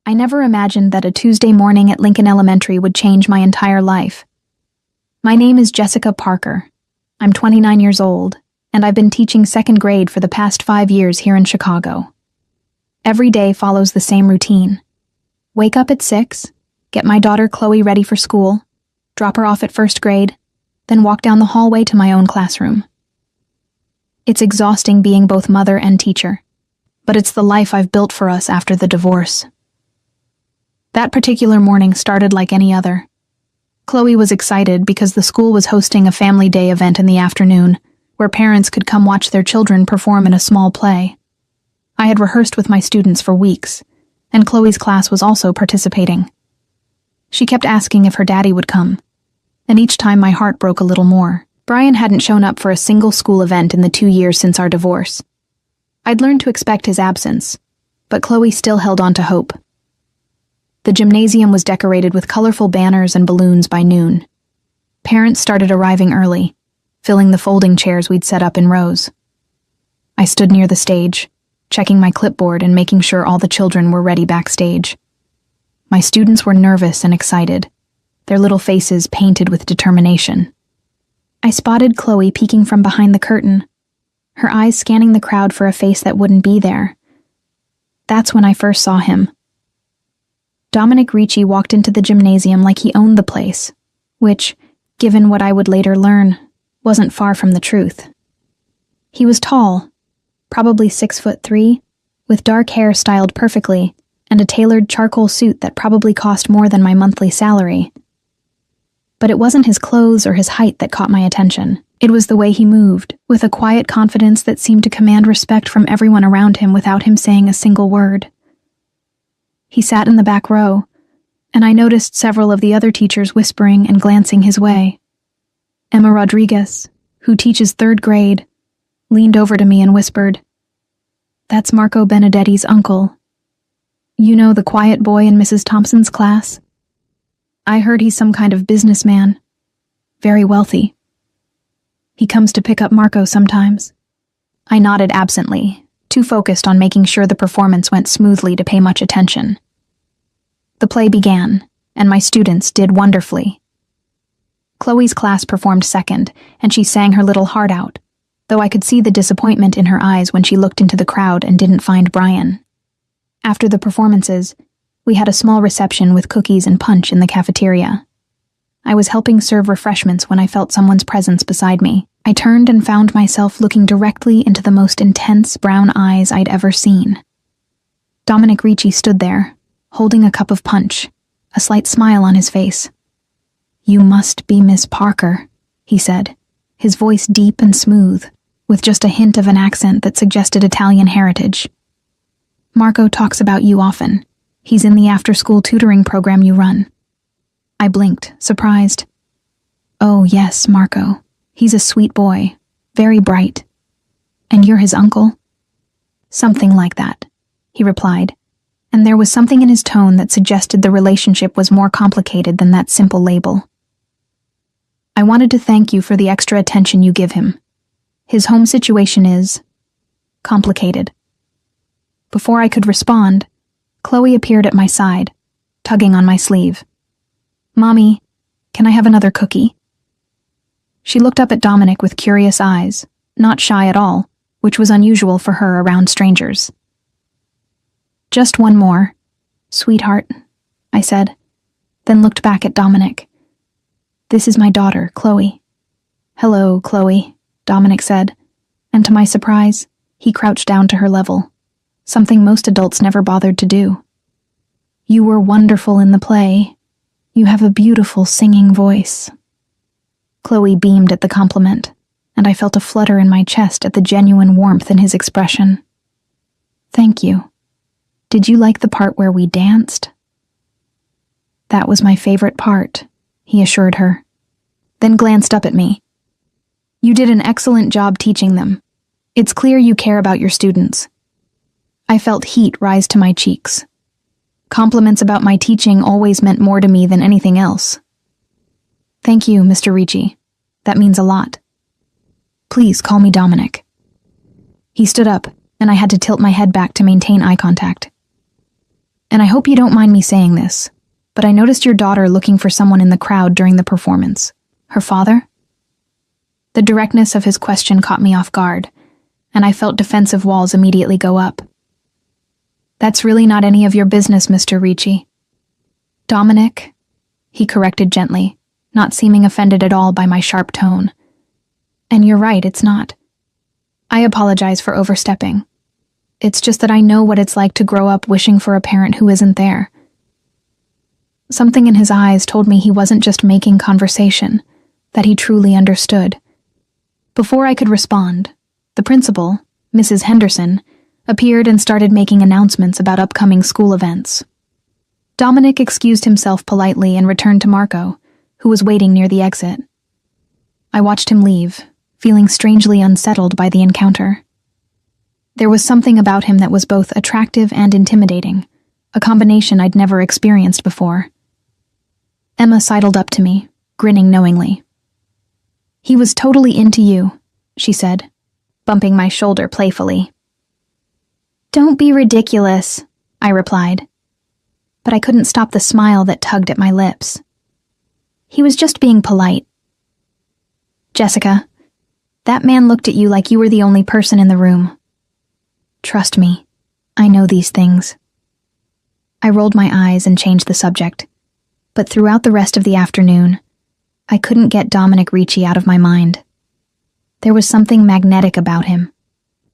I never imagined that a Tuesday morning at Lincoln Elementary would change my entire life. My name is Jessica Parker. I'm 29 years old, and I've been teaching second grade for the past 5 years here in Chicago. Every day follows the same routine. Wake up at 6, get my daughter Chloe ready for school, drop her off at first grade, then walk down the hallway to my own classroom. It's exhausting being both mother and teacher, but it's the life I've built for us after the divorce. That particular morning started like any other. Chloe was excited because the school was hosting a family day event in the afternoon, where parents could come watch their children perform in a small play. I had rehearsed with my students for weeks, and Chloe's class was also participating. She kept asking if her daddy would come, and each time my heart broke a little more. Brian hadn't shown up for a single school event in the 2 years since our divorce. I'd learned to expect his absence, but Chloe still held on to hope. The gymnasium was decorated with colorful banners and balloons by noon. Parents started arriving early, filling the folding chairs we'd set up in rows. I stood near the stage, checking my clipboard and making sure all the children were ready backstage. My students were nervous and excited, their little faces painted with determination. I spotted Chloe peeking from behind the curtain, her eyes scanning the crowd for a face that wouldn't be there. That's when I first saw him. Dominic Ricci walked into the gymnasium like he owned the place, which, given what I would later learn, wasn't far from the truth. He was tall, probably 6'3", with dark hair styled perfectly, and a tailored charcoal suit that probably cost more than my monthly salary. But it wasn't his clothes or his height that caught my attention. It was the way he moved, with a quiet confidence that seemed to command respect from everyone around him without him saying a single word. He sat in the back row, and I noticed several of the other teachers whispering and glancing his way. Emma Rodriguez, who teaches 3rd grade, leaned over to me and whispered, "That's Marco Benedetti's uncle. You know, the quiet boy in Mrs. Thompson's class? I heard he's some kind of businessman, very wealthy. He comes to pick up Marco sometimes." I nodded absently, too focused on making sure the performance went smoothly to pay much attention. The play began, and my students did wonderfully. Chloe's class performed second, and she sang her little heart out, though I could see the disappointment in her eyes when she looked into the crowd and didn't find Brian. After the performances, we had a small reception with cookies and punch in the cafeteria. I was helping serve refreshments when I felt someone's presence beside me. I turned and found myself looking directly into the most intense brown eyes I'd ever seen. Dominic Ricci stood there, holding a cup of punch, a slight smile on his face. "You must be Miss Parker," he said, his voice deep and smooth, with just a hint of an accent that suggested Italian heritage. "Marco talks about you often. He's in the after-school tutoring program you run." I blinked, surprised. "Oh, yes, Marco. He's a sweet boy, very bright. And you're his uncle?" "Something like that," he replied, and there was something in his tone that suggested the relationship was more complicated than that simple label. "I wanted to thank you for the extra attention you give him. His home situation is complicated." Before I could respond, Chloe appeared at my side, tugging on my sleeve. "Mommy, can I have another cookie?" She looked up at Dominic with curious eyes, not shy at all, which was unusual for her around strangers. "Just one more, sweetheart," I said, then looked back at Dominic. "This is my daughter, Chloe." "Hello, Chloe," Dominic said, and to my surprise, he crouched down to her level, something most adults never bothered to do. "You were wonderful in the play. You have a beautiful singing voice." Chloe beamed at the compliment, and I felt a flutter in my chest at the genuine warmth in his expression. "Thank you. Did you like the part where we danced?" "That was my favorite part," he assured her, then glanced up at me. "You did an excellent job teaching them. It's clear you care about your students." I felt heat rise to my cheeks. Compliments about my teaching always meant more to me than anything else. "Thank you, Mr. Ricci. That means a lot. Please call me Dominic." He stood up, and I had to tilt my head back to maintain eye contact. And I hope you don't mind me saying this, but I noticed your daughter looking for someone in the crowd during the performance. Her father?" The directness of his question caught me off guard, and I felt defensive walls immediately go up. "That's really not any of your business, Mr. Ricci." "Dominic," he corrected gently, not seeming offended at all by my sharp tone. "And you're right, it's not. I apologize for overstepping. It's just that I know what it's like to grow up wishing for a parent who isn't there." Something in his eyes told me he wasn't just making conversation, that he truly understood. Before I could respond, the principal, Mrs. Henderson, appeared and started making announcements about upcoming school events. Dominic excused himself politely and returned to Marco, who was waiting near the exit. I watched him leave, feeling strangely unsettled by the encounter. There was something about him that was both attractive and intimidating, a combination I'd never experienced before. Emma sidled up to me, grinning knowingly. "He was totally into you," she said, bumping my shoulder playfully. "Don't be ridiculous," I replied, but I couldn't stop the smile that tugged at my lips. "He was just being polite." "Jessica, that man looked at you like you were the only person in the room. Trust me, I know these things." I rolled my eyes and changed the subject, but throughout the rest of the afternoon, I couldn't get Dominic Ricci out of my mind. There was something magnetic about him,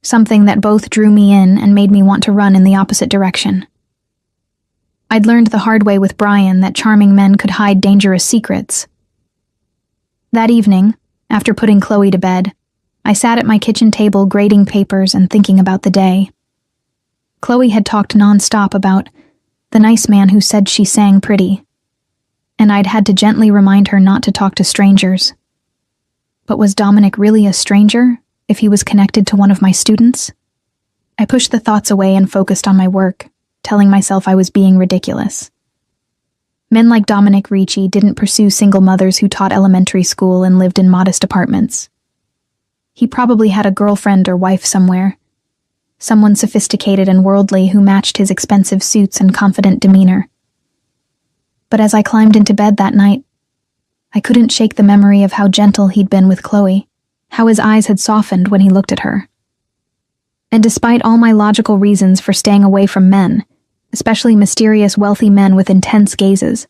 something that both drew me in and made me want to run in the opposite direction. I'd learned the hard way with Brian that charming men could hide dangerous secrets. That evening, after putting Chloe to bed, I sat at my kitchen table grading papers and thinking about the day. Chloe had talked nonstop about the nice man who said she sang pretty, and I'd had to gently remind her not to talk to strangers. But was Dominic really a stranger if he was connected to one of my students? I pushed the thoughts away and focused on my work, telling myself I was being ridiculous. Men like Dominic Ricci didn't pursue single mothers who taught elementary school and lived in modest apartments. He probably had a girlfriend or wife somewhere, someone sophisticated and worldly who matched his expensive suits and confident demeanor. But as I climbed into bed that night, I couldn't shake the memory of how gentle he'd been with Chloe, how his eyes had softened when he looked at her. And despite all my logical reasons for staying away from men, especially mysterious wealthy men with intense gazes,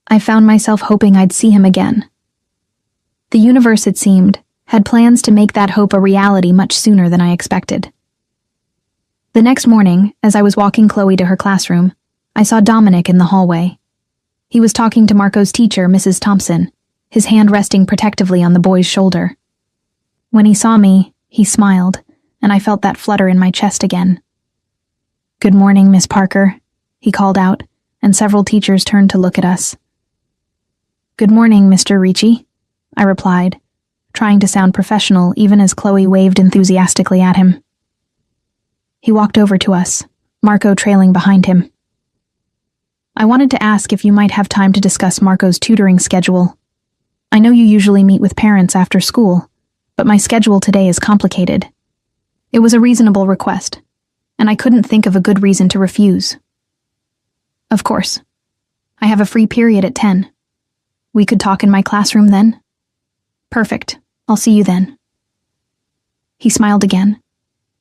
I found myself hoping I'd see him again. The universe, it seemed, had plans to make that hope a reality much sooner than I expected. The next morning, as I was walking Chloe to her classroom, I saw Dominic in the hallway. He was talking to Marco's teacher, Mrs. Thompson, his hand resting protectively on the boy's shoulder. When he saw me, he smiled, and I felt that flutter in my chest again. "Good morning, Miss Parker," he called out, and several teachers turned to look at us. "Good morning, Mr. Ricci," I replied, trying to sound professional even as Chloe waved enthusiastically at him. He walked over to us, Marco trailing behind him. "I wanted to ask if you might have time to discuss Marco's tutoring schedule. I know you usually meet with parents after school, but my schedule today is complicated." It was a reasonable request, and I couldn't think of a good reason to refuse. "Of course. I have a free period at 10. We could talk in my classroom then?" "Perfect. I'll see you then." He smiled again,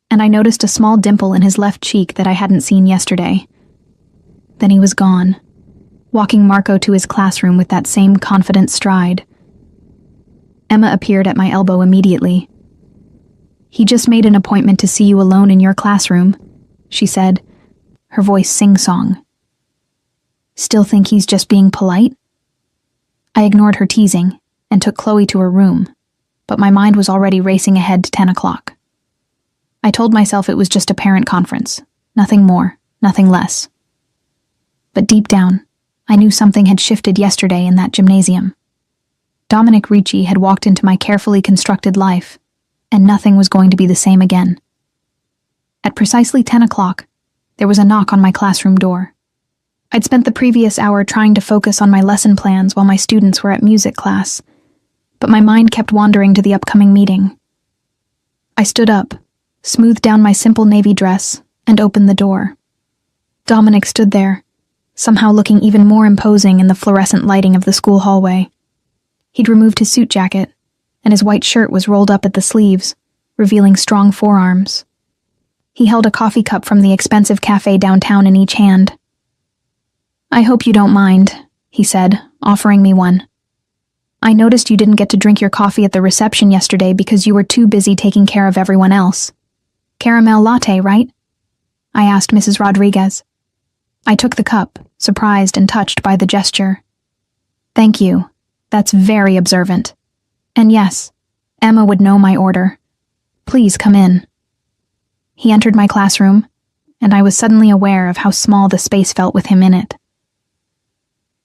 and I noticed a small dimple in his left cheek that I hadn't seen yesterday. Then he was gone, walking Marco to his classroom with that same confident stride. Emma appeared at my elbow immediately. "He just made an appointment to see you alone in your classroom," she said, her voice sing-song. "Still think he's just being polite?" I ignored her teasing and took Chloe to her room, but my mind was already racing ahead to 10 o'clock. I told myself it was just a parent conference, nothing more, nothing less. But deep down, I knew something had shifted yesterday in that gymnasium. Dominic Ricci had walked into my carefully constructed life, and nothing was going to be the same again. At precisely 10 o'clock, there was a knock on my classroom door. I'd spent the previous hour trying to focus on my lesson plans while my students were at music class, but my mind kept wandering to the upcoming meeting. I stood up, smoothed down my simple navy dress, and opened the door. Dominic stood there, somehow looking even more imposing in the fluorescent lighting of the school hallway. He'd removed his suit jacket, and his white shirt was rolled up at the sleeves, revealing strong forearms. He held a coffee cup from the expensive cafe downtown in each hand. "I hope you don't mind," he said, offering me one. "I noticed you didn't get to drink your coffee at the reception yesterday because you were too busy taking care of everyone else. Caramel latte, right?" I asked Mrs. Rodriguez. I took the cup, surprised and touched by the gesture. "Thank you. That's very observant. And yes, Emma would know my order. Please come in." He entered my classroom, and I was suddenly aware of how small the space felt with him in it.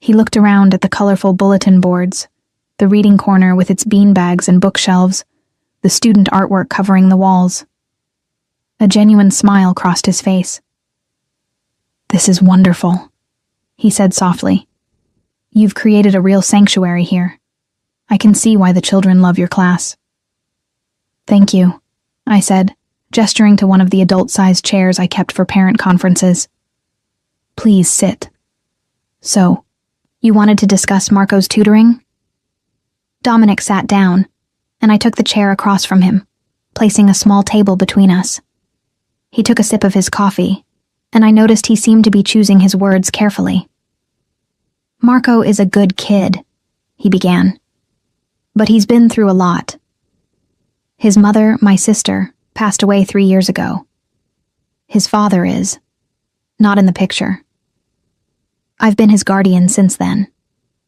He looked around at the colorful bulletin boards, the reading corner with its beanbags and bookshelves, the student artwork covering the walls. A genuine smile crossed his face. "This is wonderful," he said softly. "You've created a real sanctuary here. I can see why the children love your class." "Thank you," I said, gesturing to one of the adult-sized chairs I kept for parent conferences. "Please sit." "So, you wanted to discuss Marco's tutoring?" Dominic sat down, and I took the chair across from him, placing a small table between us. He took a sip of his coffee, and I noticed he seemed to be choosing his words carefully. "Marco is a good kid," he began, "but he's been through a lot. His mother, my sister, passed away 3 years ago. His father is not in the picture. I've been his guardian since then,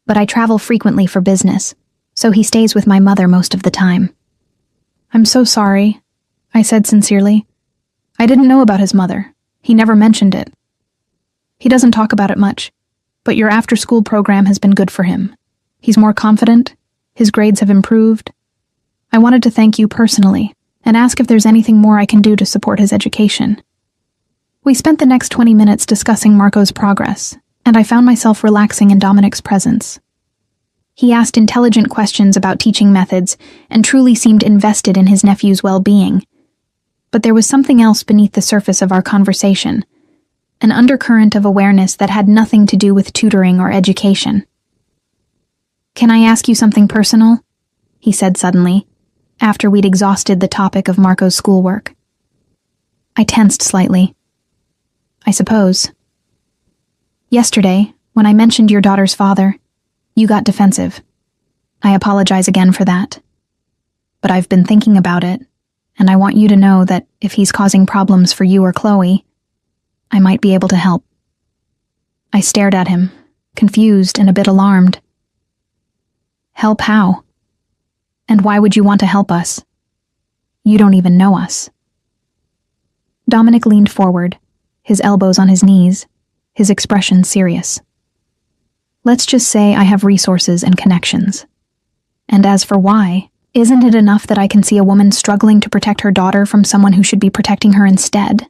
but I travel frequently for business, so he stays with my mother most of the time." "I'm so sorry," I said sincerely. "I didn't know about his mother. He never mentioned it. He doesn't talk about it much, but your after-school program has been good for him. He's more confident, his grades have improved. I wanted to thank you personally and ask if there's anything more I can do to support his education." We spent the next 20 minutes discussing Marco's progress, and I found myself relaxing in Dominic's presence. He asked intelligent questions about teaching methods and truly seemed invested in his nephew's well-being. But there was something else beneath the surface of our conversation, an undercurrent of awareness that had nothing to do with tutoring or education. "Can I ask you something personal?" he said suddenly, after we'd exhausted the topic of Marco's schoolwork. I tensed slightly. "I suppose." "Yesterday, when I mentioned your daughter's father, you got defensive. I apologize again for that. But I've been thinking about it, and I want you to know that if he's causing problems for you or Chloe, I might be able to help." I stared at him, confused and a bit alarmed. "Help how? And why would you want to help us? You don't even know us." Dominic leaned forward, his elbows on his knees, his expression serious. "Let's just say I have resources and connections. And as for why, isn't it enough that I can see a woman struggling to protect her daughter from someone who should be protecting her instead?"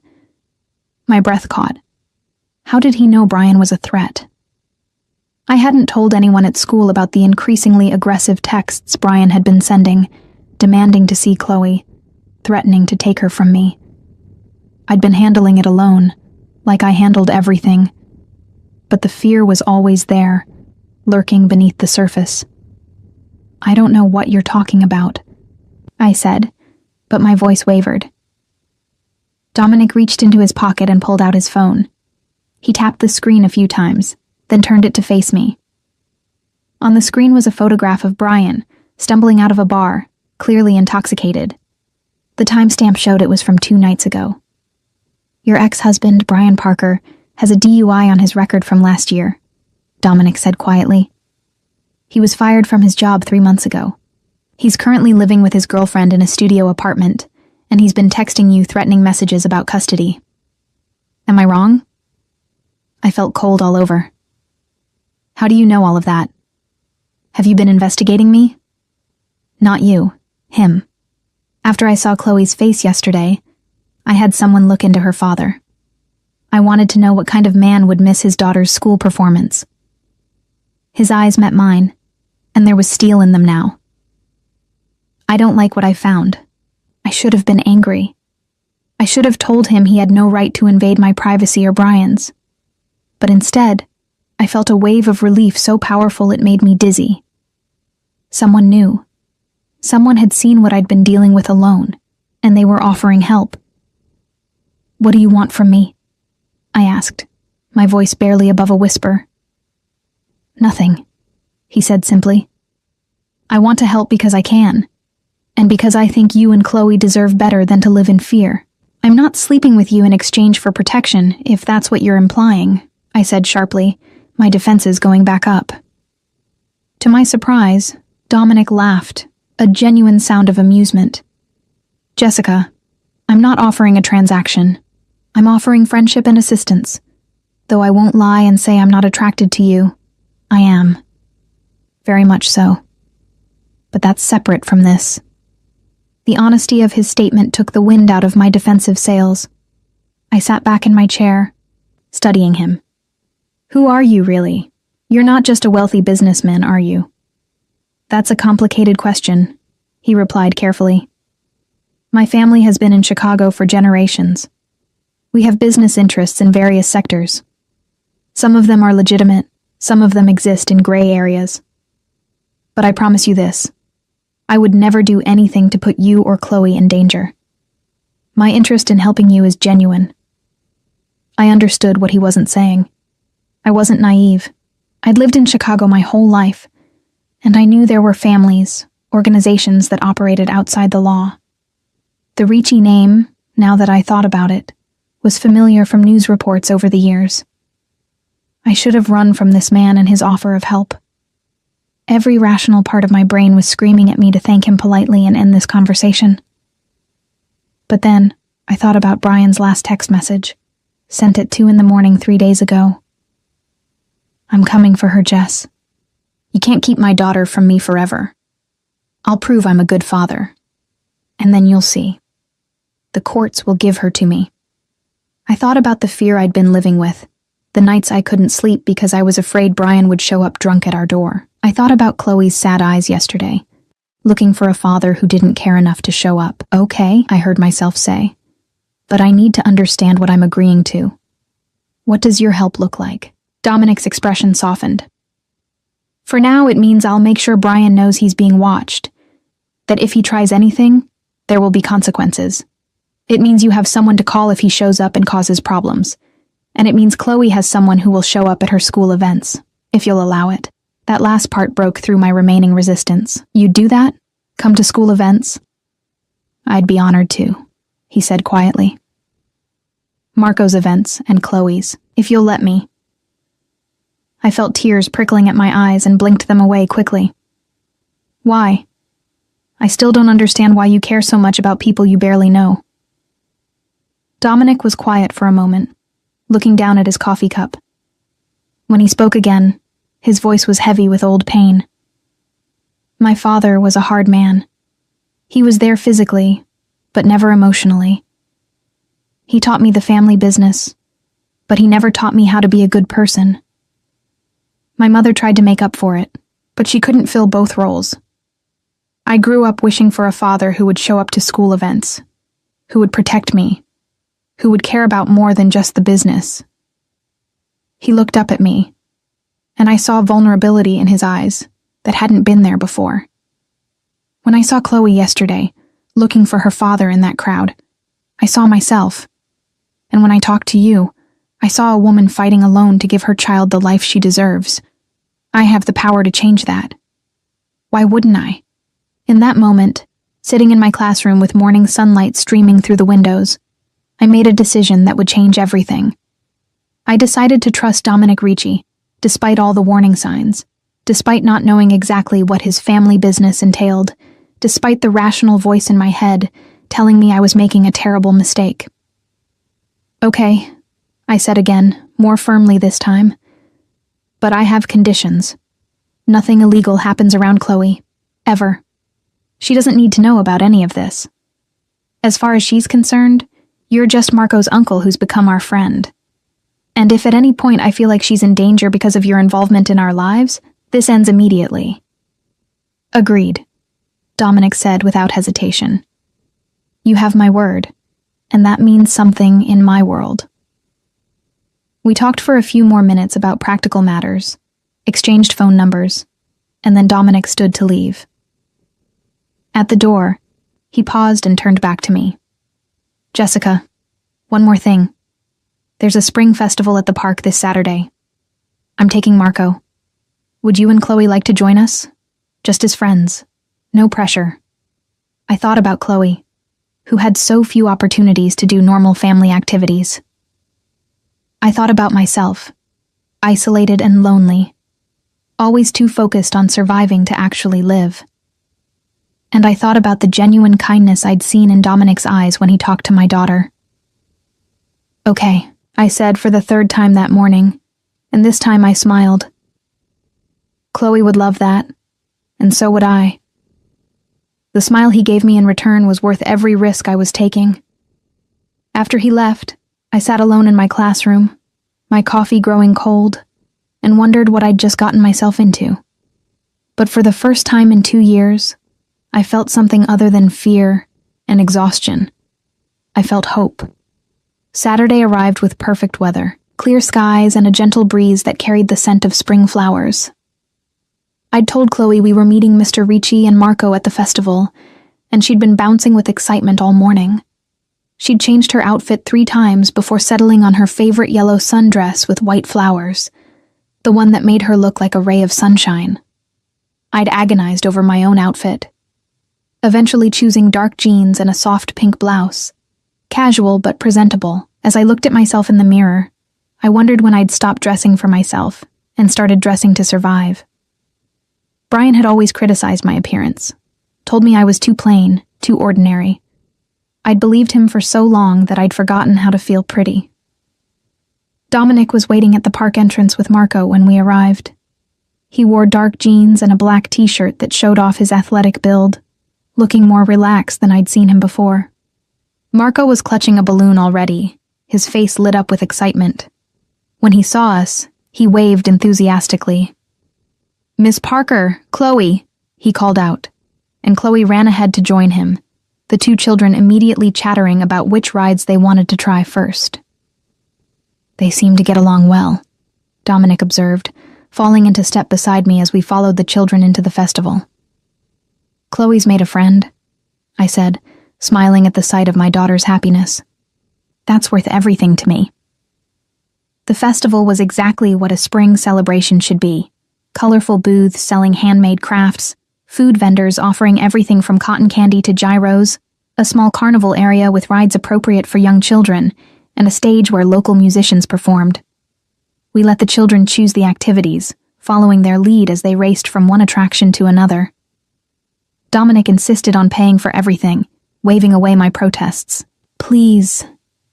My breath caught. How did he know Brian was a threat? I hadn't told anyone at school about the increasingly aggressive texts Brian had been sending, demanding to see Chloe, threatening to take her from me. I'd been handling it alone, like I handled everything. But the fear was always there, lurking beneath the surface. "I don't know what you're talking about," I said, but my voice wavered. Dominic reached into his pocket and pulled out his phone. He tapped the screen a few times, then turned it to face me. On the screen was a photograph of Brian, stumbling out of a bar, clearly intoxicated. The timestamp showed it was from 2 nights ago. "Your ex-husband, Brian Parker, has a DUI on his record from last year," Dominic said quietly. "He was fired from his job 3 months ago. He's currently living with his girlfriend in a studio apartment, and he's been texting you threatening messages about custody. Am I wrong?" I felt cold all over. "How do you know all of that? Have you been investigating me?" "Not you, him. After I saw Chloe's face yesterday, I had someone look into her father. I wanted to know what kind of man would miss his daughter's school performance." His eyes met mine, and there was steel in them now. "I don't like what I found. I should have been angry. I should have told him he had no right to invade my privacy or Brian's. But instead, I felt a wave of relief so powerful it made me dizzy. Someone knew. Someone had seen what I'd been dealing with alone, and they were offering help. "What do you want from me?" I asked, my voice barely above a whisper. "Nothing," he said simply. "I want to help because I can, and because I think you and Chloe deserve better than to live in fear. I'm not sleeping with you in exchange for protection, if that's what you're implying," I said sharply, my defenses going back up. To my surprise, Dominic laughed, a genuine sound of amusement. "Jessica, I'm not offering a transaction. I'm offering friendship and assistance. Though I won't lie and say I'm not attracted to you, I am. Very much so. But that's separate from this." The honesty of his statement took the wind out of my defensive sails. I sat back in my chair, studying him. "Who are you, really? You're not just a wealthy businessman, are you?" "That's a complicated question," he replied carefully. "My family has been in Chicago for generations. We have business interests in various sectors. Some of them are legitimate, some of them exist in gray areas. But I promise you this, I would never do anything to put you or Chloe in danger. My interest in helping you is genuine." I understood what he wasn't saying. I wasn't naive. I'd lived in Chicago my whole life, and I knew there were families, organizations that operated outside the law. The Ricci name, now that I thought about it, was familiar from news reports over the years. I should have run from this man and his offer of help. Every rational part of my brain was screaming at me to thank him politely and end this conversation. But then, I thought about Brian's last text message, sent at 2 a.m. 3 days ago. "I'm coming for her, Jess. You can't keep my daughter from me forever. I'll prove I'm a good father. And then you'll see. The courts will give her to me." I thought about the fear I'd been living with, the nights I couldn't sleep because I was afraid Brian would show up drunk at our door. I thought about Chloe's sad eyes yesterday, looking for a father who didn't care enough to show up. "Okay," I heard myself say, "but I need to understand what I'm agreeing to. What does your help look like?" Dominic's expression softened. "For now, it means I'll make sure Brian knows he's being watched, that if he tries anything, there will be consequences. It means you have someone to call if he shows up and causes problems. And it means Chloe has someone who will show up at her school events, if you'll allow it." That last part broke through my remaining resistance. "You'd do that? Come to school events?" "I'd be honored to," he said quietly. "Marco's events and Chloe's, if you'll let me." I felt tears prickling at my eyes and blinked them away quickly. "Why? I still don't understand why you care so much about people you barely know." Dominic was quiet for a moment, looking down at his coffee cup. When he spoke again, his voice was heavy with old pain. "My father was a hard man. He was there physically, but never emotionally. He taught me the family business, but he never taught me how to be a good person. My mother tried to make up for it, but she couldn't fill both roles. I grew up wishing for a father who would show up to school events, who would protect me, who would care about more than just the business." He looked up at me, and I saw vulnerability in his eyes that hadn't been there before. When I saw Chloe yesterday, looking for her father in that crowd, I saw myself. And when I talked to you, I saw a woman fighting alone to give her child the life she deserves. I have the power to change that. Why wouldn't I? In that moment, sitting in my classroom with morning sunlight streaming through the windows, I made a decision that would change everything. I decided to trust Dominic Ricci, despite all the warning signs, despite not knowing exactly what his family business entailed, despite the rational voice in my head telling me I was making a terrible mistake. "Okay," I said again, more firmly this time. "But I have conditions. Nothing illegal happens around Chloe, ever. She doesn't need to know about any of this. As far as she's concerned, you're just Marco's uncle who's become our friend. And if at any point I feel like she's in danger because of your involvement in our lives, this ends immediately." "Agreed," Dominic said without hesitation. "You have my word, and that means something in my world." We talked for a few more minutes about practical matters, exchanged phone numbers, and then Dominic stood to leave. At the door, he paused and turned back to me. "Jessica, one more thing. There's a spring festival at the park this Saturday. I'm taking Marco. Would you and Chloe like to join us? Just as friends. No pressure." I thought about Chloe, who had so few opportunities to do normal family activities. I thought about myself, isolated and lonely, always too focused on surviving to actually live. And I thought about the genuine kindness I'd seen in Dominic's eyes when he talked to my daughter. "Okay," I said for the third time that morning, and this time I smiled. Chloe would love that, and so would I. The smile he gave me in return was worth every risk I was taking. After he left, I sat alone in my classroom, my coffee growing cold, and wondered what I'd just gotten myself into. But for the first time in 2 years, I felt something other than fear and exhaustion. I felt hope. Saturday arrived with perfect weather, clear skies and a gentle breeze that carried the scent of spring flowers. I'd told Chloe we were meeting Mr. Ricci and Marco at the festival, and she'd been bouncing with excitement all morning. She'd changed her outfit 3 times before settling on her favorite yellow sundress with white flowers, the one that made her look like a ray of sunshine. I'd agonized over my own outfit, eventually choosing dark jeans and a soft pink blouse. Casual but presentable. As I looked at myself in the mirror, I wondered when I'd stop dressing for myself and started dressing to survive. Brian had always criticized my appearance, told me I was too plain, too ordinary. I'd believed him for so long that I'd forgotten how to feel pretty. Dominic was waiting at the park entrance with Marco when we arrived. He wore dark jeans and a black t-shirt that showed off his athletic build, looking more relaxed than I'd seen him before. Marco was clutching a balloon already, his face lit up with excitement. When he saw us, he waved enthusiastically. "Miss Parker, Chloe," he called out, and Chloe ran ahead to join him, the 2 children immediately chattering about which rides they wanted to try first. "They seem to get along well," Dominic observed, falling into step beside me as we followed the children into the festival. "Chloe's made a friend," I said, smiling at the sight of my daughter's happiness. "That's worth everything to me." The festival was exactly what a spring celebration should be. Colorful booths selling handmade crafts, food vendors offering everything from cotton candy to gyros, a small carnival area with rides appropriate for young children, and a stage where local musicians performed. We let the children choose the activities, following their lead as they raced from one attraction to another. Dominic insisted on paying for everything, waving away my protests. "Please,"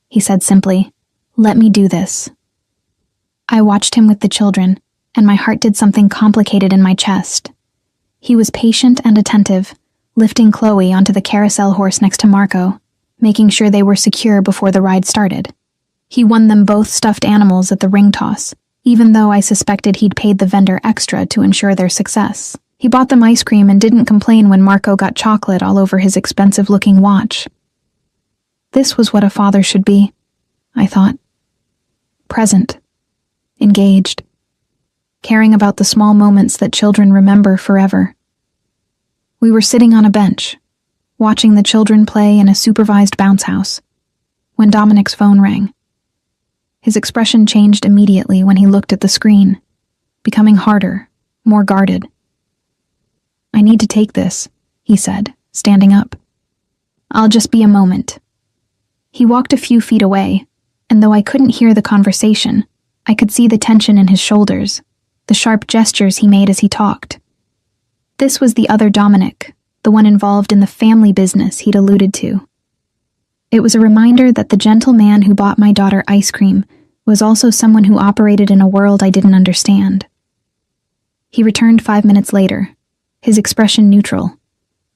he said simply, "let me do this." I watched him with the children, and my heart did something complicated in my chest. He was patient and attentive, lifting Chloe onto the carousel horse next to Marco, making sure they were secure before the ride started. He won them both stuffed animals at the ring toss, even though I suspected he'd paid the vendor extra to ensure their success. He bought them ice cream and didn't complain when Marco got chocolate all over his expensive-looking watch. This was what a father should be, I thought. Present. Engaged. Caring about the small moments that children remember forever. We were sitting on a bench, watching the children play in a supervised bounce house, when Dominic's phone rang. His expression changed immediately when he looked at the screen, becoming harder, more guarded. "I need to take this," he said, standing up. "I'll just be a moment." He walked a few feet away, and though I couldn't hear the conversation, I could see the tension in his shoulders, the sharp gestures he made as he talked. This was the other Dominic, the one involved in the family business he'd alluded to. It was a reminder that the gentle man who bought my daughter ice cream was also someone who operated in a world I didn't understand. He returned 5 minutes later, his expression neutral,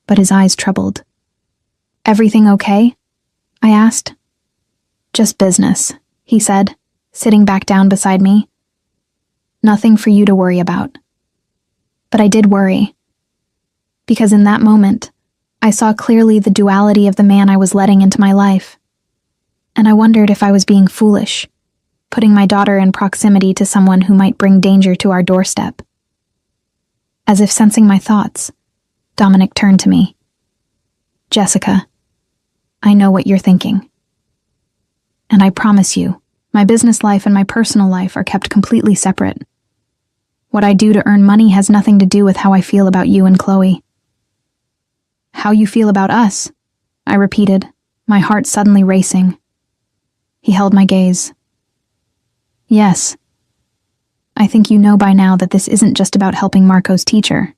but his eyes troubled. "Everything okay?" I asked. "Just business," he said, sitting back down beside me. "Nothing for you to worry about." But I did worry, because in that moment, I saw clearly the duality of the man I was letting into my life, and I wondered if I was being foolish, putting my daughter in proximity to someone who might bring danger to our doorstep. As if sensing my thoughts, Dominic turned to me. Jessica, I know what you're thinking. And I promise you, my business life and my personal life are kept completely separate. What I do to earn money has nothing to do with how I feel about you and Chloe. How you feel about us? I repeated, my heart suddenly racing. He held my gaze. Yes. I think you know by now that this isn't just about helping Marco's teacher.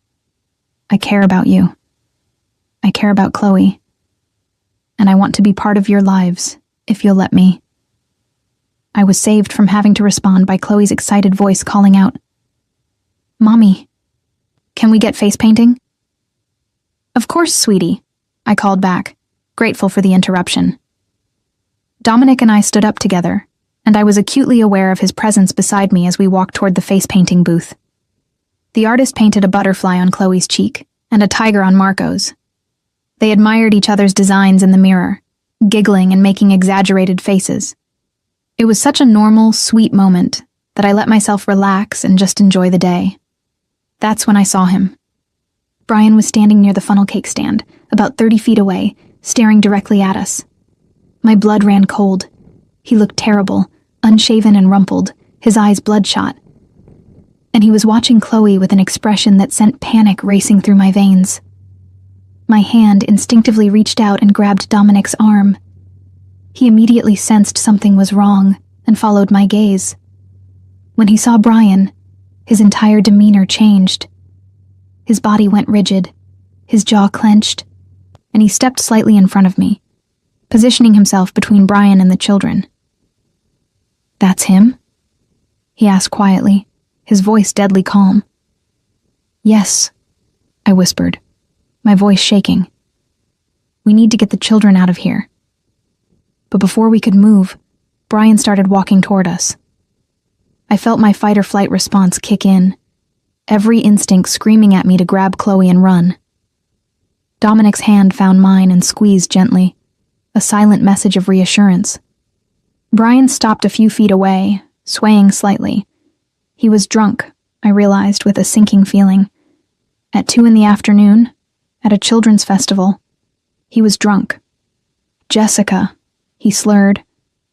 I care about you. I care about Chloe. And I want to be part of your lives, if you'll let me. I was saved from having to respond by Chloe's excited voice calling out, Mommy, can we get face painting? Of course, sweetie, I called back, grateful for the interruption. Dominic and I stood up together, and I was acutely aware of his presence beside me as we walked toward the face painting booth. The artist painted a butterfly on Chloe's cheek and a tiger on Marco's. They admired each other's designs in the mirror, giggling and making exaggerated faces. It was such a normal, sweet moment that I let myself relax and just enjoy the day. That's when I saw him. Brian was standing near the funnel cake stand, about 30 feet away, staring directly at us. My blood ran cold. He looked terrible, unshaven and rumpled, his eyes bloodshot. And he was watching Chloe with an expression that sent panic racing through my veins. My hand instinctively reached out and grabbed Dominic's arm. He immediately sensed something was wrong and followed my gaze. When he saw Brian, his entire demeanor changed. His body went rigid, his jaw clenched, and he stepped slightly in front of me, positioning himself between Brian and the children. That's him? He asked quietly, his voice deadly calm. Yes, I whispered, my voice shaking. We need to get the children out of here. But before we could move, Brian started walking toward us. I felt my fight-or-flight response kick in, every instinct screaming at me to grab Chloe and run. Dominic's hand found mine and squeezed gently, a silent message of reassurance. Brian stopped a few feet away, swaying slightly. He was drunk, I realized with a sinking feeling. At 2 p.m, at a children's festival, he was drunk. Jessica, he slurred,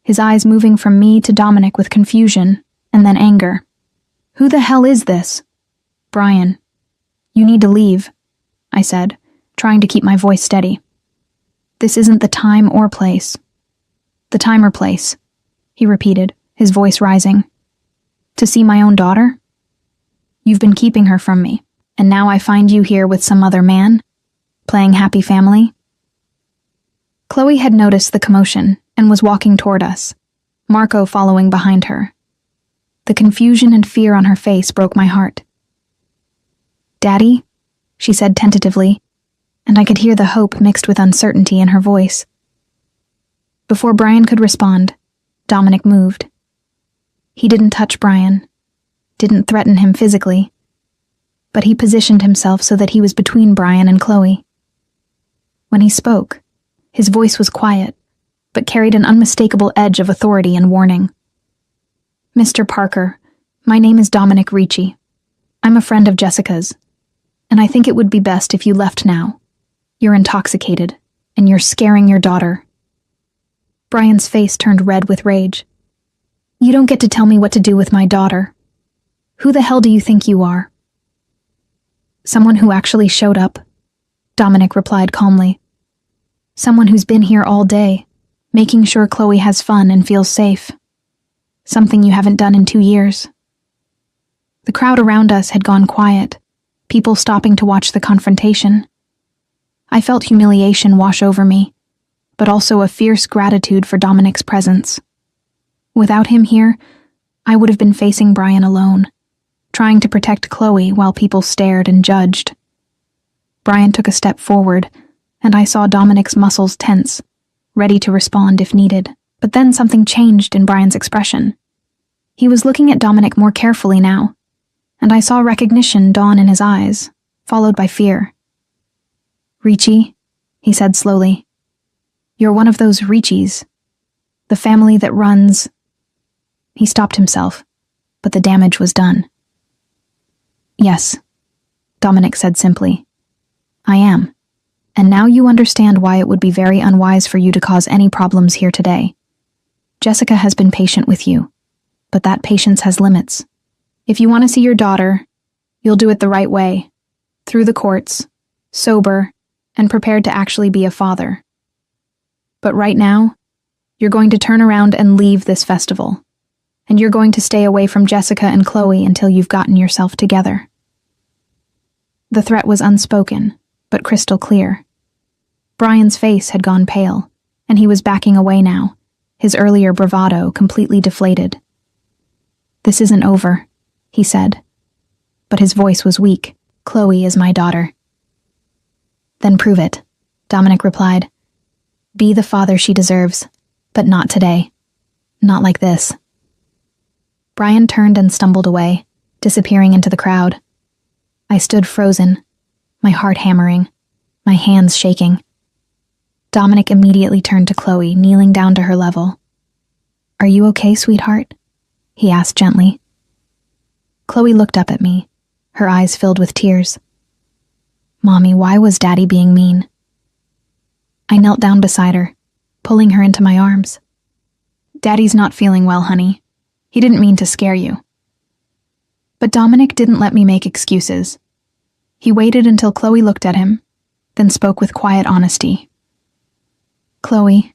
his eyes moving from me to Dominic with confusion and then anger. Who the hell is this? Brian. You need to leave, I said, trying to keep my voice steady. This isn't the time or place. The time or place, he repeated, his voice rising. To see my own daughter? You've been keeping her from me, and now I find you here with some other man, playing happy family? Chloe had noticed the commotion and was walking toward us, Marco following behind her. The confusion and fear on her face broke my heart. Daddy? She said tentatively, and I could hear the hope mixed with uncertainty in her voice. Before Brian could respond, Dominic moved. He didn't touch Brian, didn't threaten him physically, but he positioned himself so that he was between Brian and Chloe. When he spoke, his voice was quiet, but carried an unmistakable edge of authority and warning. Mr. Parker, my name is Dominic Ricci. I'm a friend of Jessica's, and I think it would be best if you left now. You're intoxicated, and you're scaring your daughter. Brian's face turned red with rage. You don't get to tell me what to do with my daughter. Who the hell do you think you are? Someone who actually showed up, Dominic replied calmly. Someone who's been here all day, making sure Chloe has fun and feels safe. Something you haven't done in 2 years. The crowd around us had gone quiet, people stopping to watch the confrontation. I felt humiliation wash over me, but also a fierce gratitude for Dominic's presence. Without him here, I would have been facing Brian alone, trying to protect Chloe while people stared and judged. Brian took a step forward, and I saw Dominic's muscles tense, ready to respond if needed. But then something changed in Brian's expression. He was looking at Dominic more carefully now, and I saw recognition dawn in his eyes, followed by fear. Ricci, he said slowly. You're one of those Riccis, the family that runs... He stopped himself, but the damage was done. Yes, Dominic said simply. I am. And now you understand why it would be very unwise for you to cause any problems here today. Jessica has been patient with you, but that patience has limits. If you want to see your daughter, you'll do it the right way, through the courts, sober, and prepared to actually be a father. But right now, you're going to turn around and leave this festival, and you're going to stay away from Jessica and Chloe until you've gotten yourself together. The threat was unspoken, but crystal clear. Brian's face had gone pale, and he was backing away now, his earlier bravado completely deflated. This isn't over, he said, but his voice was weak. Chloe is my daughter. Then prove it, Dominic replied. Be the father she deserves, but not today. Not like this. Brian turned and stumbled away, disappearing into the crowd. I stood frozen, my heart hammering, my hands shaking. Dominic immediately turned to Chloe, kneeling down to her level. Are you okay, sweetheart? He asked gently. Chloe looked up at me, her eyes filled with tears. Mommy, why was Daddy being mean? I knelt down beside her, pulling her into my arms. Daddy's not feeling well, honey. He didn't mean to scare you. But Dominic didn't let me make excuses. He waited until Chloe looked at him, then spoke with quiet honesty. Chloe,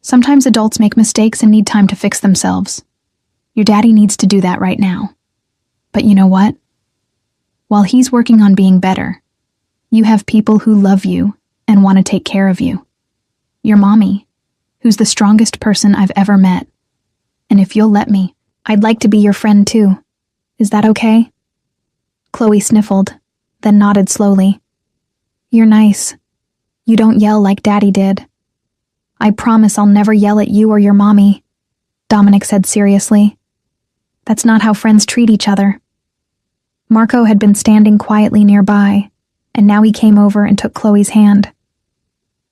sometimes adults make mistakes and need time to fix themselves. Your daddy needs to do that right now. But you know what? While he's working on being better, you have people who love you and want to take care of you. Your mommy, who's the strongest person I've ever met. And if you'll let me, I'd like to be your friend too. Is that okay? Chloe sniffled, then nodded slowly. You're nice. You don't yell like Daddy did. I promise I'll never yell at you or your mommy, Dominic said seriously. That's not how friends treat each other. Marco had been standing quietly nearby, and now he came over and took Chloe's hand.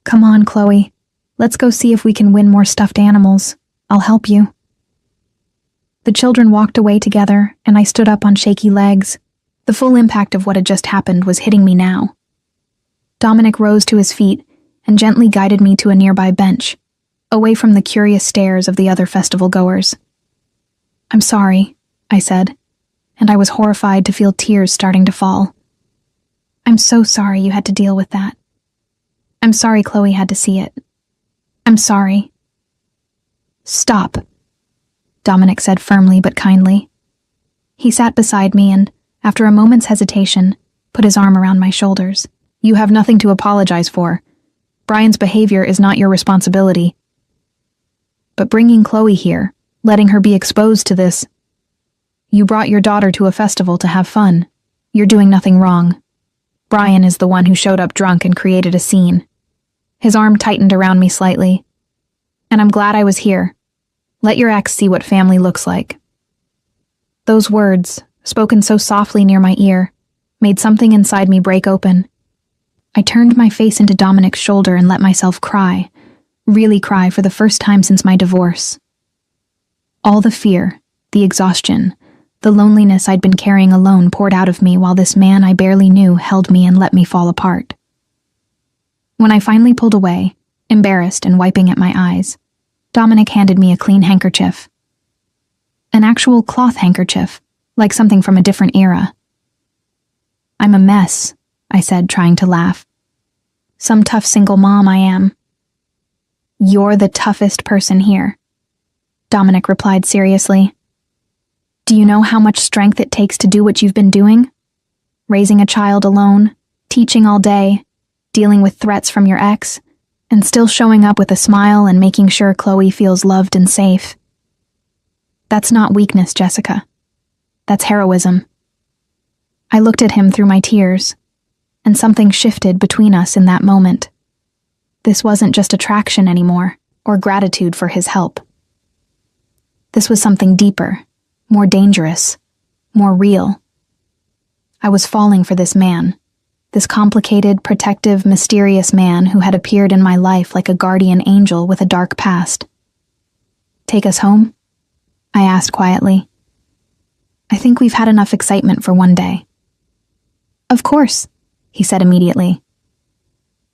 Come on, Chloe. Let's go see if we can win more stuffed animals. I'll help you. The children walked away together, and I stood up on shaky legs. The full impact of what had just happened was hitting me now. Dominic rose to his feet and gently guided me to a nearby bench, away from the curious stares of the other festival goers. I'm sorry, I said, and I was horrified to feel tears starting to fall. I'm so sorry you had to deal with that. I'm sorry Chloe had to see it. I'm sorry. Stop, Dominic said firmly but kindly. He sat beside me and, after a moment's hesitation, put his arm around my shoulders. You have nothing to apologize for. Brian's behavior is not your responsibility. But bringing Chloe here, letting her be exposed to this. You brought your daughter to a festival to have fun. You're doing nothing wrong. Brian is the one who showed up drunk and created a scene. His arm tightened around me slightly. And I'm glad I was here. Let your ex see what family looks like. Those words, spoken so softly near my ear, made something inside me break open. I turned my face into Dominic's shoulder and let myself cry, really cry for the first time since my divorce. All the fear, the exhaustion, the loneliness I'd been carrying alone poured out of me while this man I barely knew held me and let me fall apart. When I finally pulled away, embarrassed and wiping at my eyes, Dominic handed me a clean handkerchief. An actual cloth handkerchief, like something from a different era. I'm a mess, I said, trying to laugh. Some tough single mom I am. You're the toughest person here, Dominic replied seriously. Do you know how much strength it takes to do what you've been doing? Raising a child alone, teaching all day, dealing with threats from your ex, and still showing up with a smile and making sure Chloe feels loved and safe. That's not weakness, Jessica. That's heroism. I looked at him through my tears, and something shifted between us in that moment. This wasn't just attraction anymore, or gratitude for his help. This was something deeper, more dangerous, more real. I was falling for this man, this complicated, protective, mysterious man who had appeared in my life like a guardian angel with a dark past. Take us home? I asked quietly. I think we've had enough excitement for one day. Of course, he said immediately.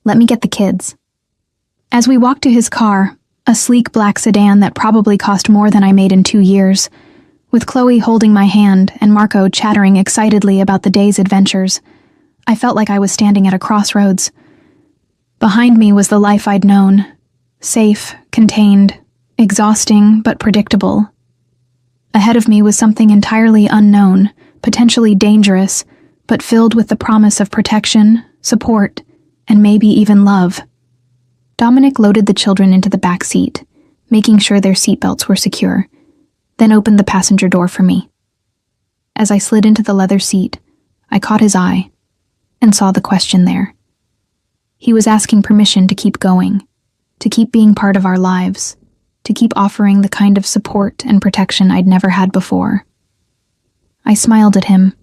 Let me get the kids. As we walked to his car, a sleek black sedan that probably cost more than I made in 2 years, with Chloe holding my hand and Marco chattering excitedly about the day's adventures, I felt like I was standing at a crossroads. Behind me was the life I'd known, safe, contained, exhausting but predictable. Ahead of me was something entirely unknown, potentially dangerous, but filled with the promise of protection, support, and maybe even love. Dominic loaded the children into the back seat, making sure their seatbelts were secure, then opened the passenger door for me. As I slid into the leather seat, I caught his eye and saw the question there. He was asking permission to keep going, to keep being part of our lives, to keep offering the kind of support and protection I'd never had before. I smiled at him,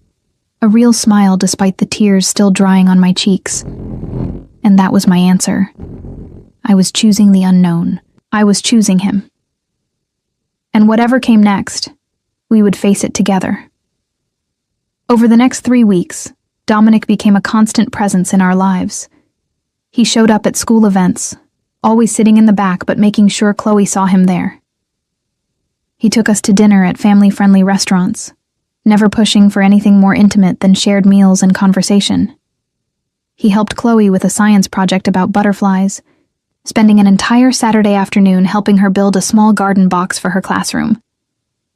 a real smile despite the tears still drying on my cheeks. And that was my answer. I was choosing the unknown. I was choosing him. And whatever came next, we would face it together. Over the next 3 weeks, Dominic became a constant presence in our lives. He showed up at school events, always sitting in the back but making sure Chloe saw him there. He took us to dinner at family-friendly restaurants, never pushing for anything more intimate than shared meals and conversation. He helped Chloe with a science project about butterflies, spending an entire Saturday afternoon helping her build a small garden box for her classroom.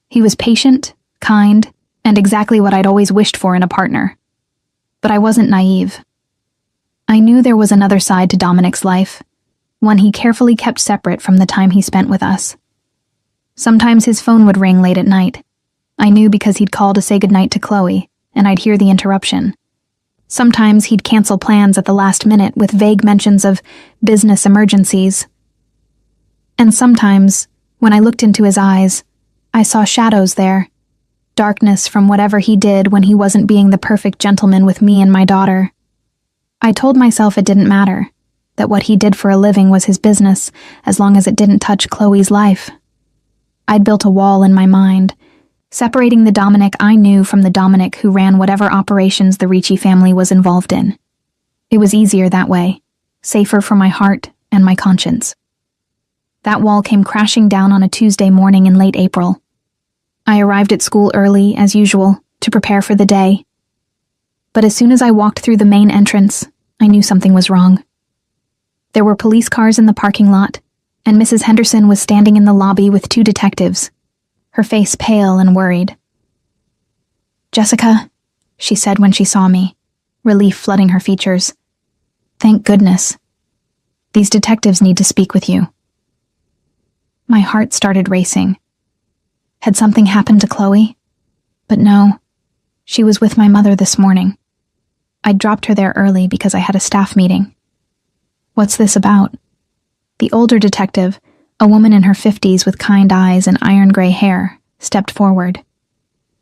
He was patient, kind, and exactly what I'd always wished for in a partner. But I wasn't naive. I knew there was another side to Dominic's life, one he carefully kept separate from the time he spent with us. Sometimes his phone would ring late at night. I knew because he'd call to say goodnight to Chloe, and I'd hear the interruption. Sometimes he'd cancel plans at the last minute with vague mentions of business emergencies. And sometimes, when I looked into his eyes, I saw shadows there, darkness from whatever he did when he wasn't being the perfect gentleman with me and my daughter. I told myself it didn't matter, that what he did for a living was his business, as long as it didn't touch Chloe's life. I'd built a wall in my mind, separating the Dominic I knew from the Dominic who ran whatever operations the Ricci family was involved in. It was easier that way, safer for my heart and my conscience. That wall came crashing down on a Tuesday morning in late April. I arrived at school early, as usual, to prepare for the day. But as soon as I walked through the main entrance, I knew something was wrong. There were police cars in the parking lot, and Mrs. Henderson was standing in the lobby with 2 detectives, her face pale and worried. "Jessica," she said when she saw me, relief flooding her features. "Thank goodness. These detectives need to speak with you." My heart started racing. Had something happened to Chloe? But no, she was with my mother this morning. I'd dropped her there early because I had a staff meeting. "What's this about?" The older detective, a woman in her 50s with kind eyes and iron gray hair, stepped forward.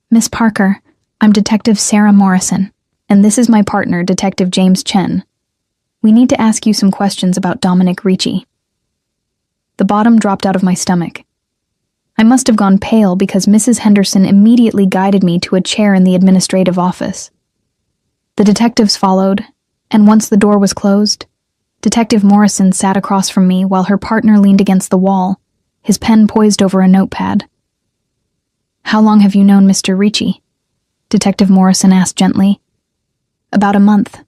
"Miss Parker, I'm Detective Sarah Morrison, and this is my partner, Detective James Chen. We need to ask you some questions about Dominic Ricci." The bottom dropped out of my stomach. I must have gone pale because Mrs. Henderson immediately guided me to a chair in the administrative office. The detectives followed, and once the door was closed, Detective Morrison sat across from me while her partner leaned against the wall, his pen poised over a notepad. "How long have you known Mr. Ricci?" Detective Morrison asked gently. "About a month,"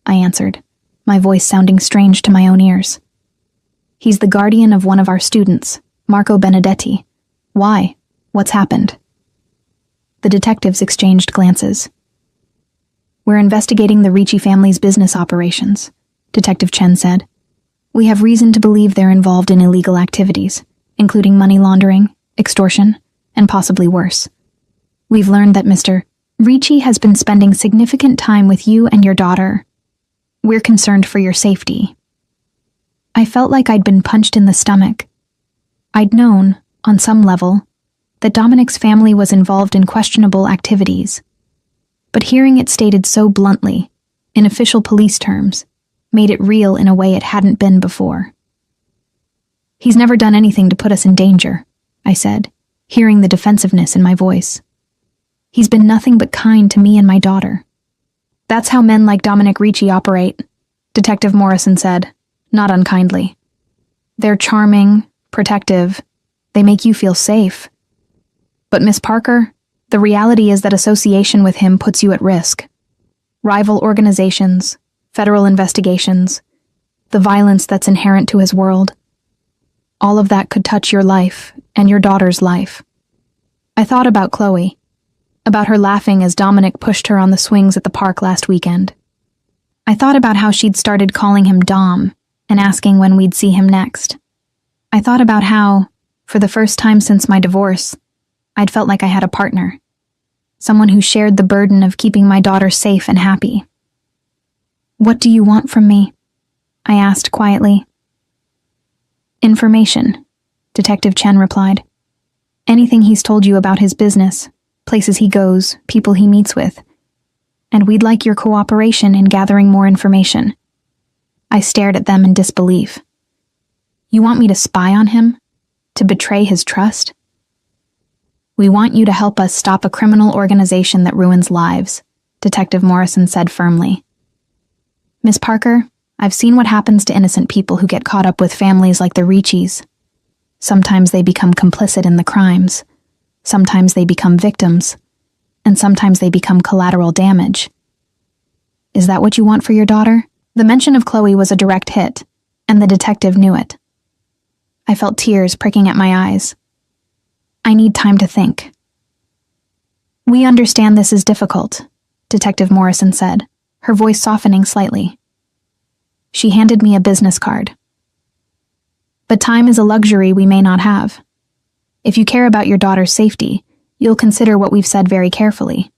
I answered, my voice sounding strange to my own ears. "He's the guardian of one of our students, Marco Benedetti. Why? What's happened?" The detectives exchanged glances. "We're investigating the Ricci family's business operations," Detective Chen said. "We have reason to believe they're involved in illegal activities, including money laundering, extortion, and possibly worse. We've learned that Mr. Ricci has been spending significant time with you and your daughter. We're concerned for your safety." I felt like I'd been punched in the stomach. I'd known, on some level, that Dominic's family was involved in questionable activities. But hearing it stated so bluntly, in official police terms, made it real in a way it hadn't been before. "He's never done anything to put us in danger," I said. hearing the defensiveness in my voice. He's been nothing but kind to me and my daughter. That's how men like Dominic Ricci operate, Detective Morrison said, not unkindly. They're charming, protective. They make you feel safe. But Miss Parker, the reality is that association with him puts you at risk. Rival organizations, federal investigations, the violence that's inherent to his world. All of that could touch your life and your daughter's life. I thought about Chloe, about her laughing as Dominic pushed her on the swings at the park last weekend. I thought about how she'd started calling him Dom and asking when we'd see him next. I thought about how, for the first time since my divorce, I'd felt like I had a partner, someone who shared the burden of keeping my daughter safe and happy. "What do you want from me?" I asked quietly. "Information," Detective Chen replied. "Anything he's told you about his business, places he goes, people he meets with. And we'd like your cooperation in gathering more information." I stared at them in disbelief. "You want me to spy on him? To betray his trust?" "We want you to help us stop a criminal organization that ruins lives," Detective Morrison said firmly. "Miss Parker, I've seen what happens to innocent people who get caught up with families like the Ricci's. Sometimes they become complicit in the crimes. Sometimes they become victims. And sometimes they become collateral damage. Is that what you want for your daughter?" The mention of Chloe was a direct hit, and the detective knew it. I felt tears pricking at my eyes. "I need time to think." "We understand this is difficult," Detective Morrison said, her voice softening slightly. She handed me a business card. "But time is a luxury we may not have. If you care about your daughter's safety, you'll consider what we've said very carefully.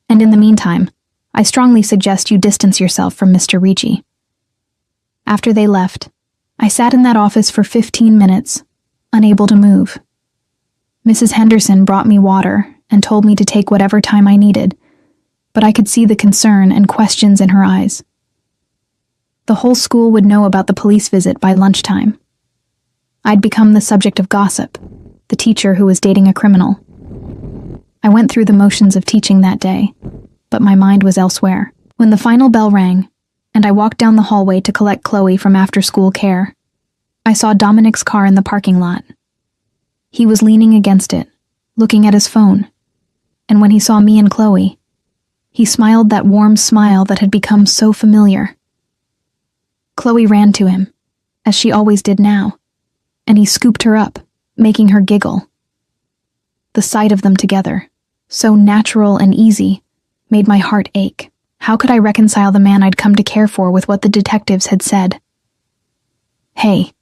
And in the meantime, I strongly suggest you distance yourself from Mr. Ricci." After they left, I sat in that office for 15 minutes, unable to move. Mrs. Henderson brought me water and told me to take whatever time I needed, but I could see the concern and questions in her eyes. The whole school would know about the police visit by lunchtime. I'd become the subject of gossip, the teacher who was dating a criminal. I went through the motions of teaching that day, but my mind was elsewhere. When the final bell rang, and I walked down the hallway to collect Chloe from after-school care, I saw Dominic's car in the parking lot. He was leaning against it, looking at his phone, and when he saw me and Chloe, he smiled that warm smile that had become so familiar. Chloe ran to him, as she always did now, and he scooped her up, making her giggle. The sight of them together, so natural and easy, made my heart ache. How could I reconcile the man I'd come to care for with what the detectives had said? "Hey,"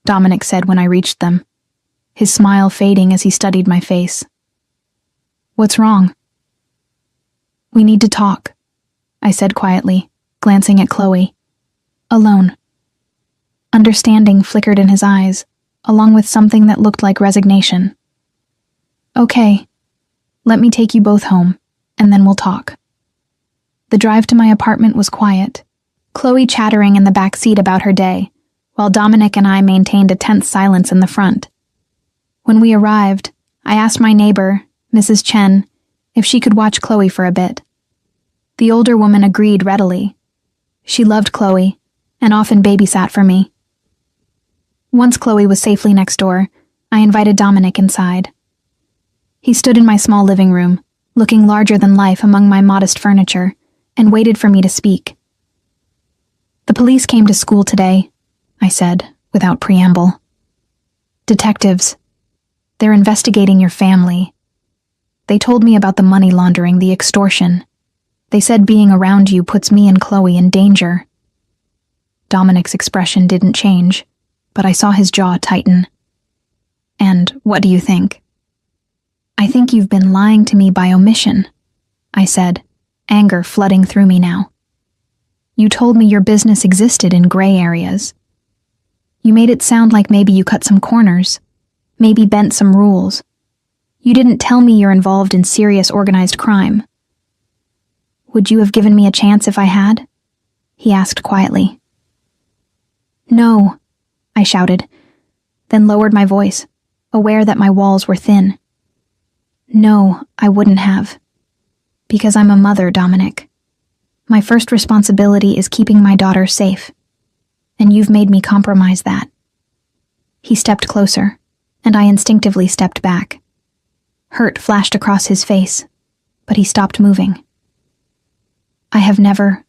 Dominic said when I reached them, his smile fading as he studied my face. "What's wrong?" "We need to talk," I said quietly, glancing at Chloe. "Alone." Understanding flickered in his eyes, along with something that looked like resignation. "Okay, let me take you both home, and then we'll talk." The drive to my apartment was quiet, Chloe chattering in the back seat about her day, while Dominic and I maintained a tense silence in the front. When we arrived, I asked my neighbor, Mrs. Chen, if she could watch Chloe for a bit. The older woman agreed readily. She loved Chloe, and often babysat for me. Once Chloe was safely next door, I invited Dominic inside. He stood in my small living room, looking larger than life among my modest furniture, and waited for me to speak. "The police came to school today," I said, without preamble. "Detectives. They're investigating your family. They told me about the money laundering, the extortion. They said being around you puts me and Chloe in danger." Dominic's expression didn't change, but I saw his jaw tighten. "And what do you think?" "I think you've been lying to me by omission," I said, anger flooding through me now. "You told me your business existed in gray areas. You made it sound like maybe you cut some corners, maybe bent some rules. You didn't tell me you're involved in serious organized crime." "Would you have given me a chance if I had?" he asked quietly. "No," I shouted, then lowered my voice, aware that my walls were thin. No, I wouldn't have. Because I'm a mother, Dominic. My first responsibility is keeping my daughter safe. And you've made me compromise that. He stepped closer, and I instinctively stepped back. Hurt flashed across his face, but he stopped moving. I have never,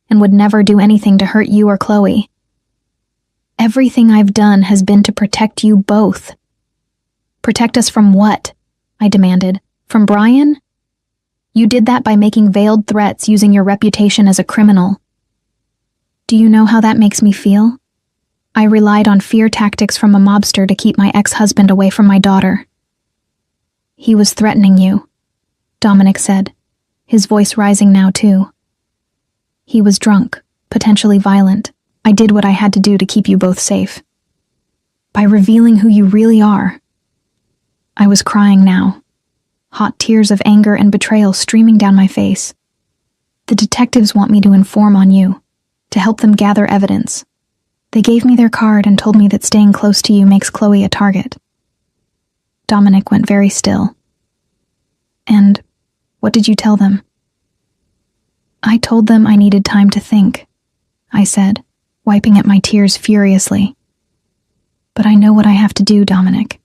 and would never do anything to hurt you or Chloe. Everything I've done has been to protect you both. Protect us from what? I demanded. From Brian? You did that by making veiled threats using your reputation as a criminal. Do you know how that makes me feel? I relied on fear tactics from a mobster to keep my ex-husband away from my daughter. He was threatening you, Dominic said, his voice rising now too. He was drunk, potentially violent. I did what I had to do to keep you both safe. By revealing who you really are. I was crying now, hot tears of anger and betrayal streaming down my face. The detectives want me to inform on you, to help them gather evidence. They gave me their card and told me that staying close to you makes Chloe a target. Dominic went very still. And what did you tell them? I told them I needed time to think, I said, wiping at my tears furiously. But I know what I have to do, Dominic.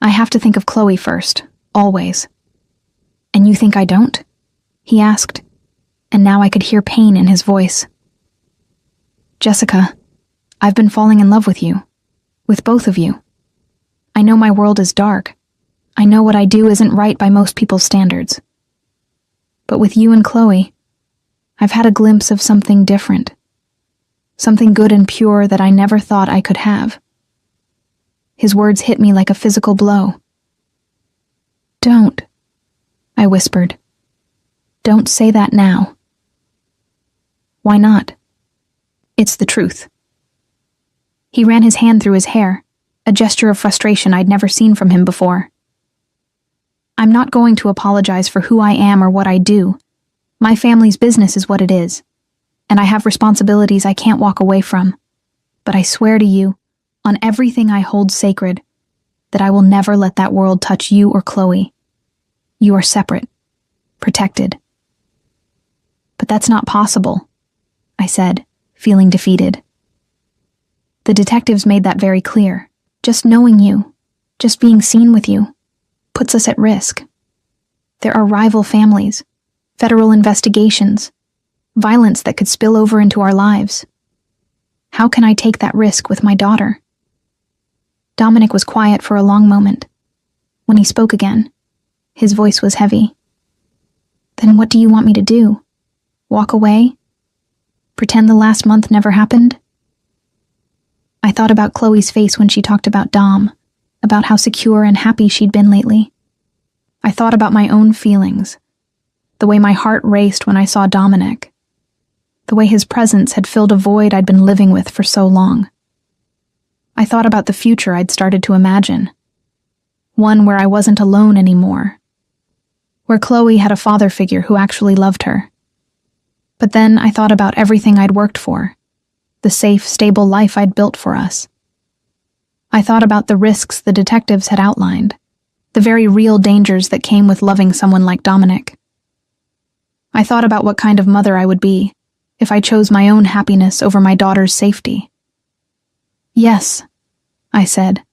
I have to think of Chloe first, always. And you think I don't? He asked, and now I could hear pain in his voice. Jessica, I've been falling in love with you, with both of you. I know my world is dark. I know what I do isn't right by most people's standards. But with you and Chloe, I've had a glimpse of something different. Something good and pure that I never thought I could have. His words hit me like a physical blow. Don't, I whispered. Don't say that now. Why not? It's the truth. He ran his hand through his hair, a gesture of frustration I'd never seen from him before. I'm not going to apologize for who I am or what I do. My family's business is what it is, and I have responsibilities I can't walk away from. But I swear to you, on everything I hold sacred, that I will never let that world touch you or Chloe. You are separate, protected. But that's not possible, I said, feeling defeated. The detectives made that very clear. Just knowing you, just being seen with you, puts us at risk. There are rival families, federal investigations, violence that could spill over into our lives. How can I take that risk with my daughter? Dominic was quiet for a long moment. When he spoke again, his voice was heavy. Then what do you want me to do? Walk away? Pretend the last month never happened? I thought about Chloe's face when she talked about Dom, about how secure and happy she'd been lately. I thought about my own feelings, the way my heart raced when I saw Dominic, the way his presence had filled a void I'd been living with for so long. I thought about the future I'd started to imagine, one where I wasn't alone anymore, where Chloe had a father figure who actually loved her. But then I thought about everything I'd worked for, the safe, stable life I'd built for us. I thought about the risks the detectives had outlined, the very real dangers that came with loving someone like Dominic. I thought about what kind of mother I would be if I chose my own happiness over my daughter's safety. Yes, I said,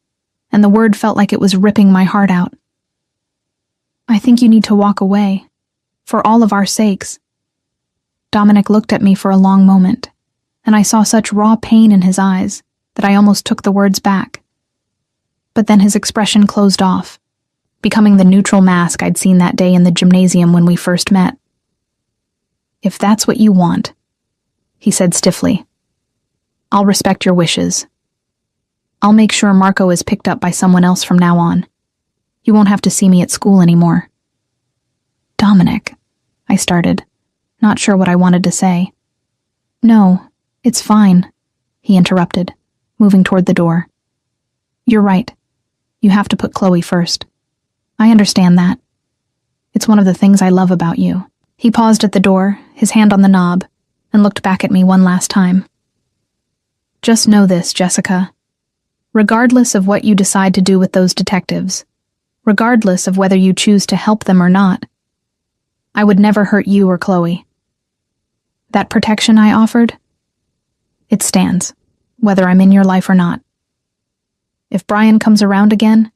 and the word felt like it was ripping my heart out. I think you need to walk away, for all of our sakes. Dominic looked at me for a long moment, and I saw such raw pain in his eyes that I almost took the words back. But then his expression closed off, becoming the neutral mask I'd seen that day in the gymnasium when we first met. If that's what you want, he said stiffly, I'll respect your wishes. I'll make sure Marco is picked up by someone else from now on. You won't have to see me at school anymore. Dominic, I started, not sure what I wanted to say. No, it's fine, he interrupted, moving toward the door. You're right. You have to put Chloe first. I understand that. It's one of the things I love about you. He paused at the door, his hand on the knob, and looked back at me one last time. Just know this, Jessica. Regardless of what you decide to do with those detectives, regardless of whether you choose to help them or not. I would never hurt you or Chloe. That protection I offered, it stands, whether I'm in your life or not. If Brian comes around again,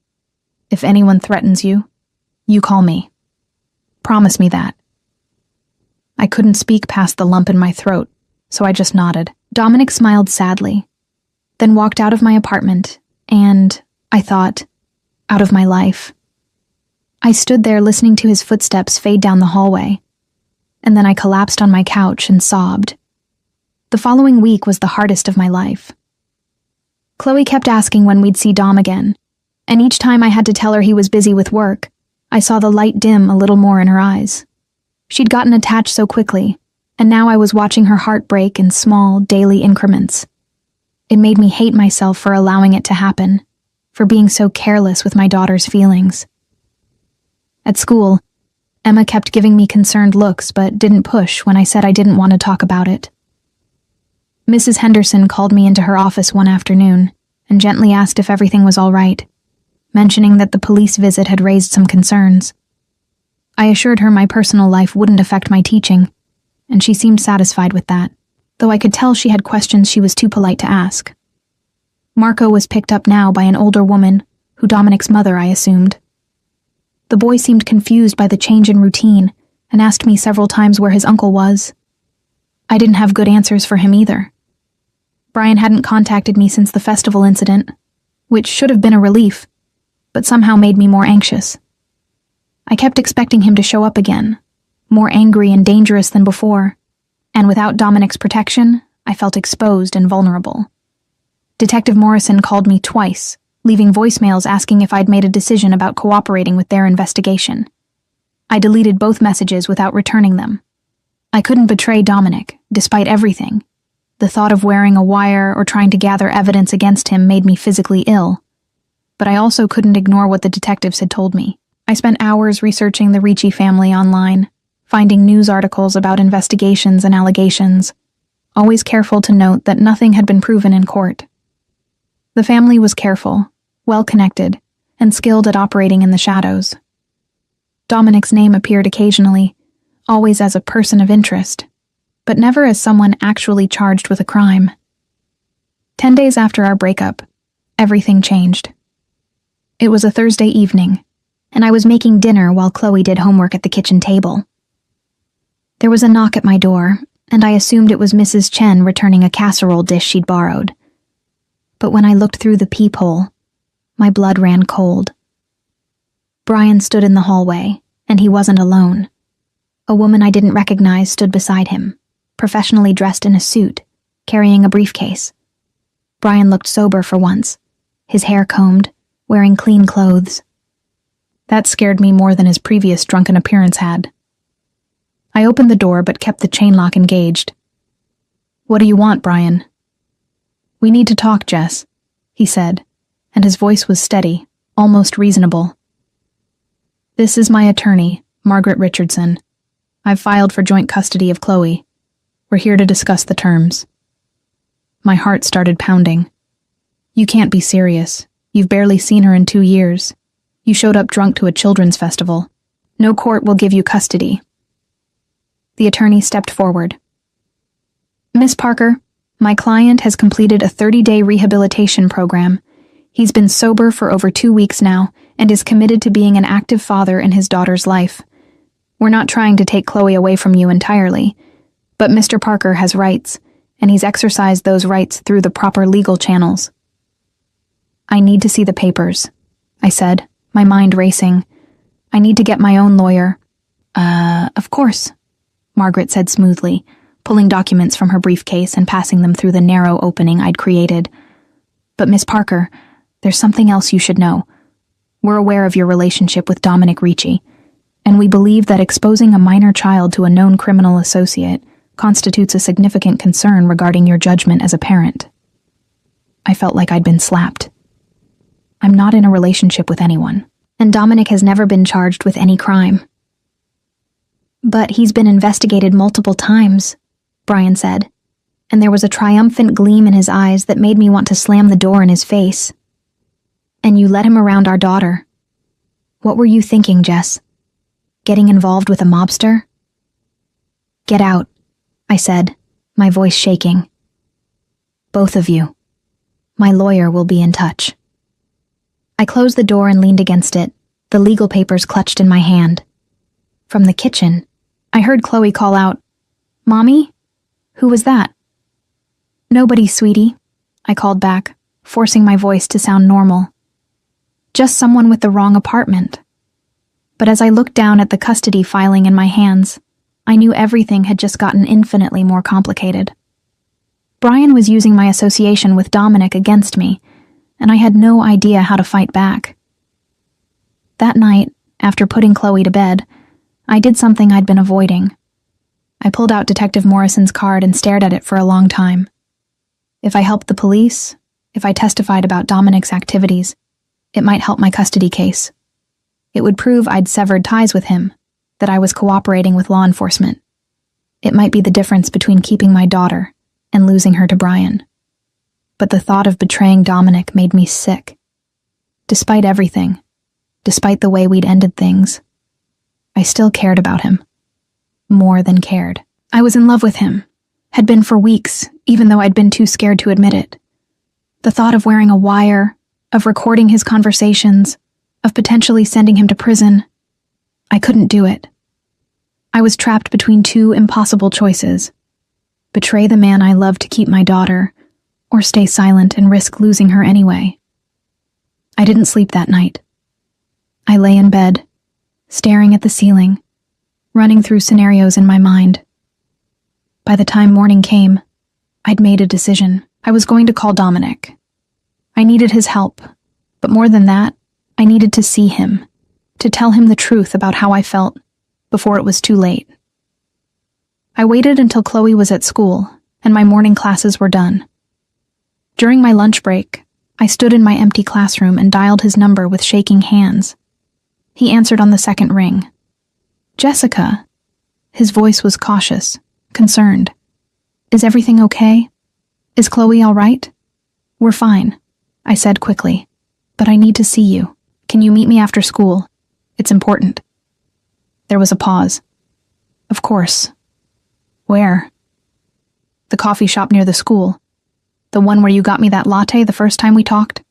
if anyone threatens you, you call me. Promise me that. I couldn't speak past the lump in my throat, so I just nodded. Dominic smiled sadly, then walked out of my apartment, and, I thought, out of my life. I stood there listening to his footsteps fade down the hallway, and then I collapsed on my couch and sobbed. The following week was the hardest of my life. Chloe kept asking when we'd see Dom again, and each time I had to tell her he was busy with work, I saw the light dim a little more in her eyes. She'd gotten attached so quickly, and now I was watching her heart break in small, daily increments. It made me hate myself for allowing it to happen, for being so careless with my daughter's feelings. At school, Emma kept giving me concerned looks but didn't push when I said I didn't want to talk about it. Mrs. Henderson called me into her office one afternoon and gently asked if everything was all right, mentioning that the police visit had raised some concerns. I assured her my personal life wouldn't affect my teaching, and she seemed satisfied with that, though I could tell she had questions she was too polite to ask. Marco was picked up now by an older woman, who Dominic's mother, I assumed. The boy seemed confused by the change in routine and asked me several times where his uncle was. I didn't have good answers for him either. Brian hadn't contacted me since the festival incident, which should have been a relief, but somehow made me more anxious. I kept expecting him to show up again, more angry and dangerous than before, and without Dominic's protection, I felt exposed and vulnerable. Detective Morrison called me twice, leaving voicemails asking if I'd made a decision about cooperating with their investigation. I deleted both messages without returning them. I couldn't betray Dominic, despite everything. The thought of wearing a wire or trying to gather evidence against him made me physically ill. But I also couldn't ignore what the detectives had told me. I spent hours researching the Ricci family online, finding news articles about investigations and allegations, always careful to note that nothing had been proven in court. The family was careful, well-connected, and skilled at operating in the shadows. Dominic's name appeared occasionally, always as a person of interest, but never as someone actually charged with a crime. 10 days after our breakup, everything changed. It was a Thursday evening, and I was making dinner while Chloe did homework at the kitchen table. There was a knock at my door, and I assumed it was Mrs. Chen returning a casserole dish she'd borrowed. But when I looked through the peephole, my blood ran cold. Brian stood in the hallway, and he wasn't alone. A woman I didn't recognize stood beside him, professionally dressed in a suit, carrying a briefcase. Brian looked sober for once, his hair combed, wearing clean clothes. That scared me more than his previous drunken appearance had. I opened the door but kept the chain lock engaged. "What do you want, Brian?" "We need to talk, Jess," he said, and his voice was steady, almost reasonable. "This is my attorney, Margaret Richardson. I've filed for joint custody of Chloe. We're here to discuss the terms." My heart started pounding. "You can't be serious. You've barely seen her in 2 years. You showed up drunk to a children's festival. No court will give you custody." The attorney stepped forward. "Miss Parker, my client has completed a 30-day rehabilitation program. He's been sober for over 2 weeks now and is committed to being an active father in his daughter's life. We're not trying to take Chloe away from you entirely, but Mr. Parker has rights, and he's exercised those rights through the proper legal channels." "I need to see the papers," I said, my mind racing. "I need to get my own lawyer." Of course," Margaret said smoothly, pulling documents from her briefcase and passing them through the narrow opening I'd created. "But Miss Parker, there's something else you should know. We're aware of your relationship with Dominic Ricci, and we believe that exposing a minor child to a known criminal associate constitutes a significant concern regarding your judgment as a parent." I felt like I'd been slapped. I'm not in a relationship with anyone, and Dominic has never been charged with any crime. "But he's been investigated multiple times," Brian said, and there was a triumphant gleam in his eyes that made me want to slam the door in his face. "And you let him around our daughter." What were you thinking, Jess? Getting involved with a mobster? Get out, I said, my voice shaking. Both of you. My lawyer will be in touch. I closed the door and leaned against it, the legal papers clutched in my hand. From the kitchen, I heard Chloe call out, "Mommy? Who was that?" "Nobody, sweetie," I called back, forcing my voice to sound normal. "Just someone with the wrong apartment." But as I looked down at the custody filing in my hands, I knew everything had just gotten infinitely more complicated. Brian was using my association with Dominic against me, and I had no idea how to fight back. That night, after putting Chloe to bed, I did something I'd been avoiding. I pulled out Detective Morrison's card and stared at it for a long time. If I helped the police, if I testified about Dominic's activities, it might help my custody case. It would prove I'd severed ties with him, that I was cooperating with law enforcement. It might be the difference between keeping my daughter and losing her to Brian. But the thought of betraying Dominic made me sick. Despite everything, despite the way we'd ended things, I still cared about him. More than cared. I was in love with him, had been for weeks, even though I'd been too scared to admit it. The thought of wearing a wire, of recording his conversations, of potentially sending him to prison, I couldn't do it. I was trapped between two impossible choices: betray the man I loved to keep my daughter, or stay silent and risk losing her anyway. I didn't sleep that night. I lay in bed, staring at the ceiling, running through scenarios in my mind. By the time morning came, I'd made a decision. I was going to call Dominic. I needed his help, but more than that, I needed to see him, to tell him the truth about how I felt, before it was too late. I waited until Chloe was at school, and my morning classes were done. During my lunch break, I stood in my empty classroom and dialed his number with shaking hands. He answered on the second ring. "Jessica." His voice was cautious, concerned. "Is everything okay? Is Chloe all right?" "We're fine," I said quickly. "But I need to see you. Can you meet me after school? It's important." There was a pause. "Of course." "Where?" "The coffee shop near the school. The one where you got me that latte the first time we talked."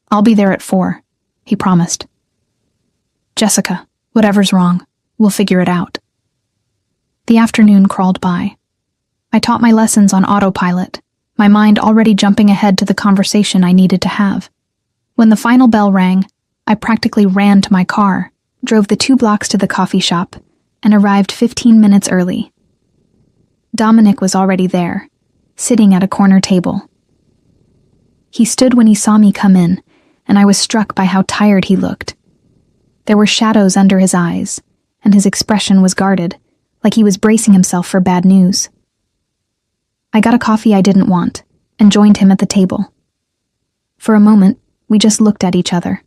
"I'll be there at 4, he promised. "Jessica, whatever's wrong, we'll figure it out." The afternoon crawled by. I taught my lessons on autopilot, my mind already jumping ahead to the conversation I needed to have. When the final bell rang, I practically ran to my car, drove the 2 blocks to the coffee shop, and arrived 15 minutes early. Dominic was already there, sitting at a corner table. He stood when he saw me come in, and I was struck by how tired he looked. There were shadows under his eyes, and his expression was guarded, like he was bracing himself for bad news. I got a coffee I didn't want, and joined him at the table. For a moment, we just looked at each other,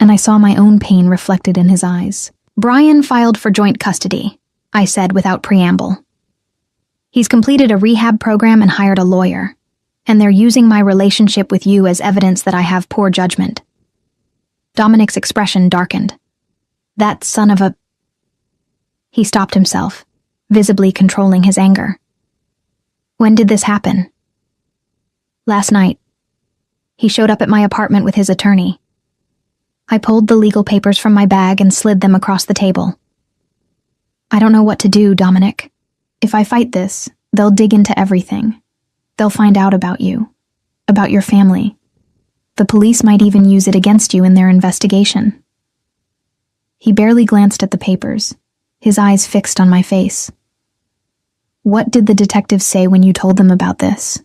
and I saw my own pain reflected in his eyes. "Brian filed for joint custody," I said without preamble. "He's completed a rehab program and hired a lawyer, and they're using my relationship with you as evidence that I have poor judgment." Dominic's expression darkened. "That son of a—" He stopped himself, visibly controlling his anger. "When did this happen?" "Last night. He showed up at my apartment with his attorney." I pulled the legal papers from my bag and slid them across the table. "I don't know what to do, Dominic. If I fight this, they'll dig into everything. They'll find out about you, about your family. The police might even use it against you in their investigation." He barely glanced at the papers, his eyes fixed on my face. "What did the detectives say when you told them about this?"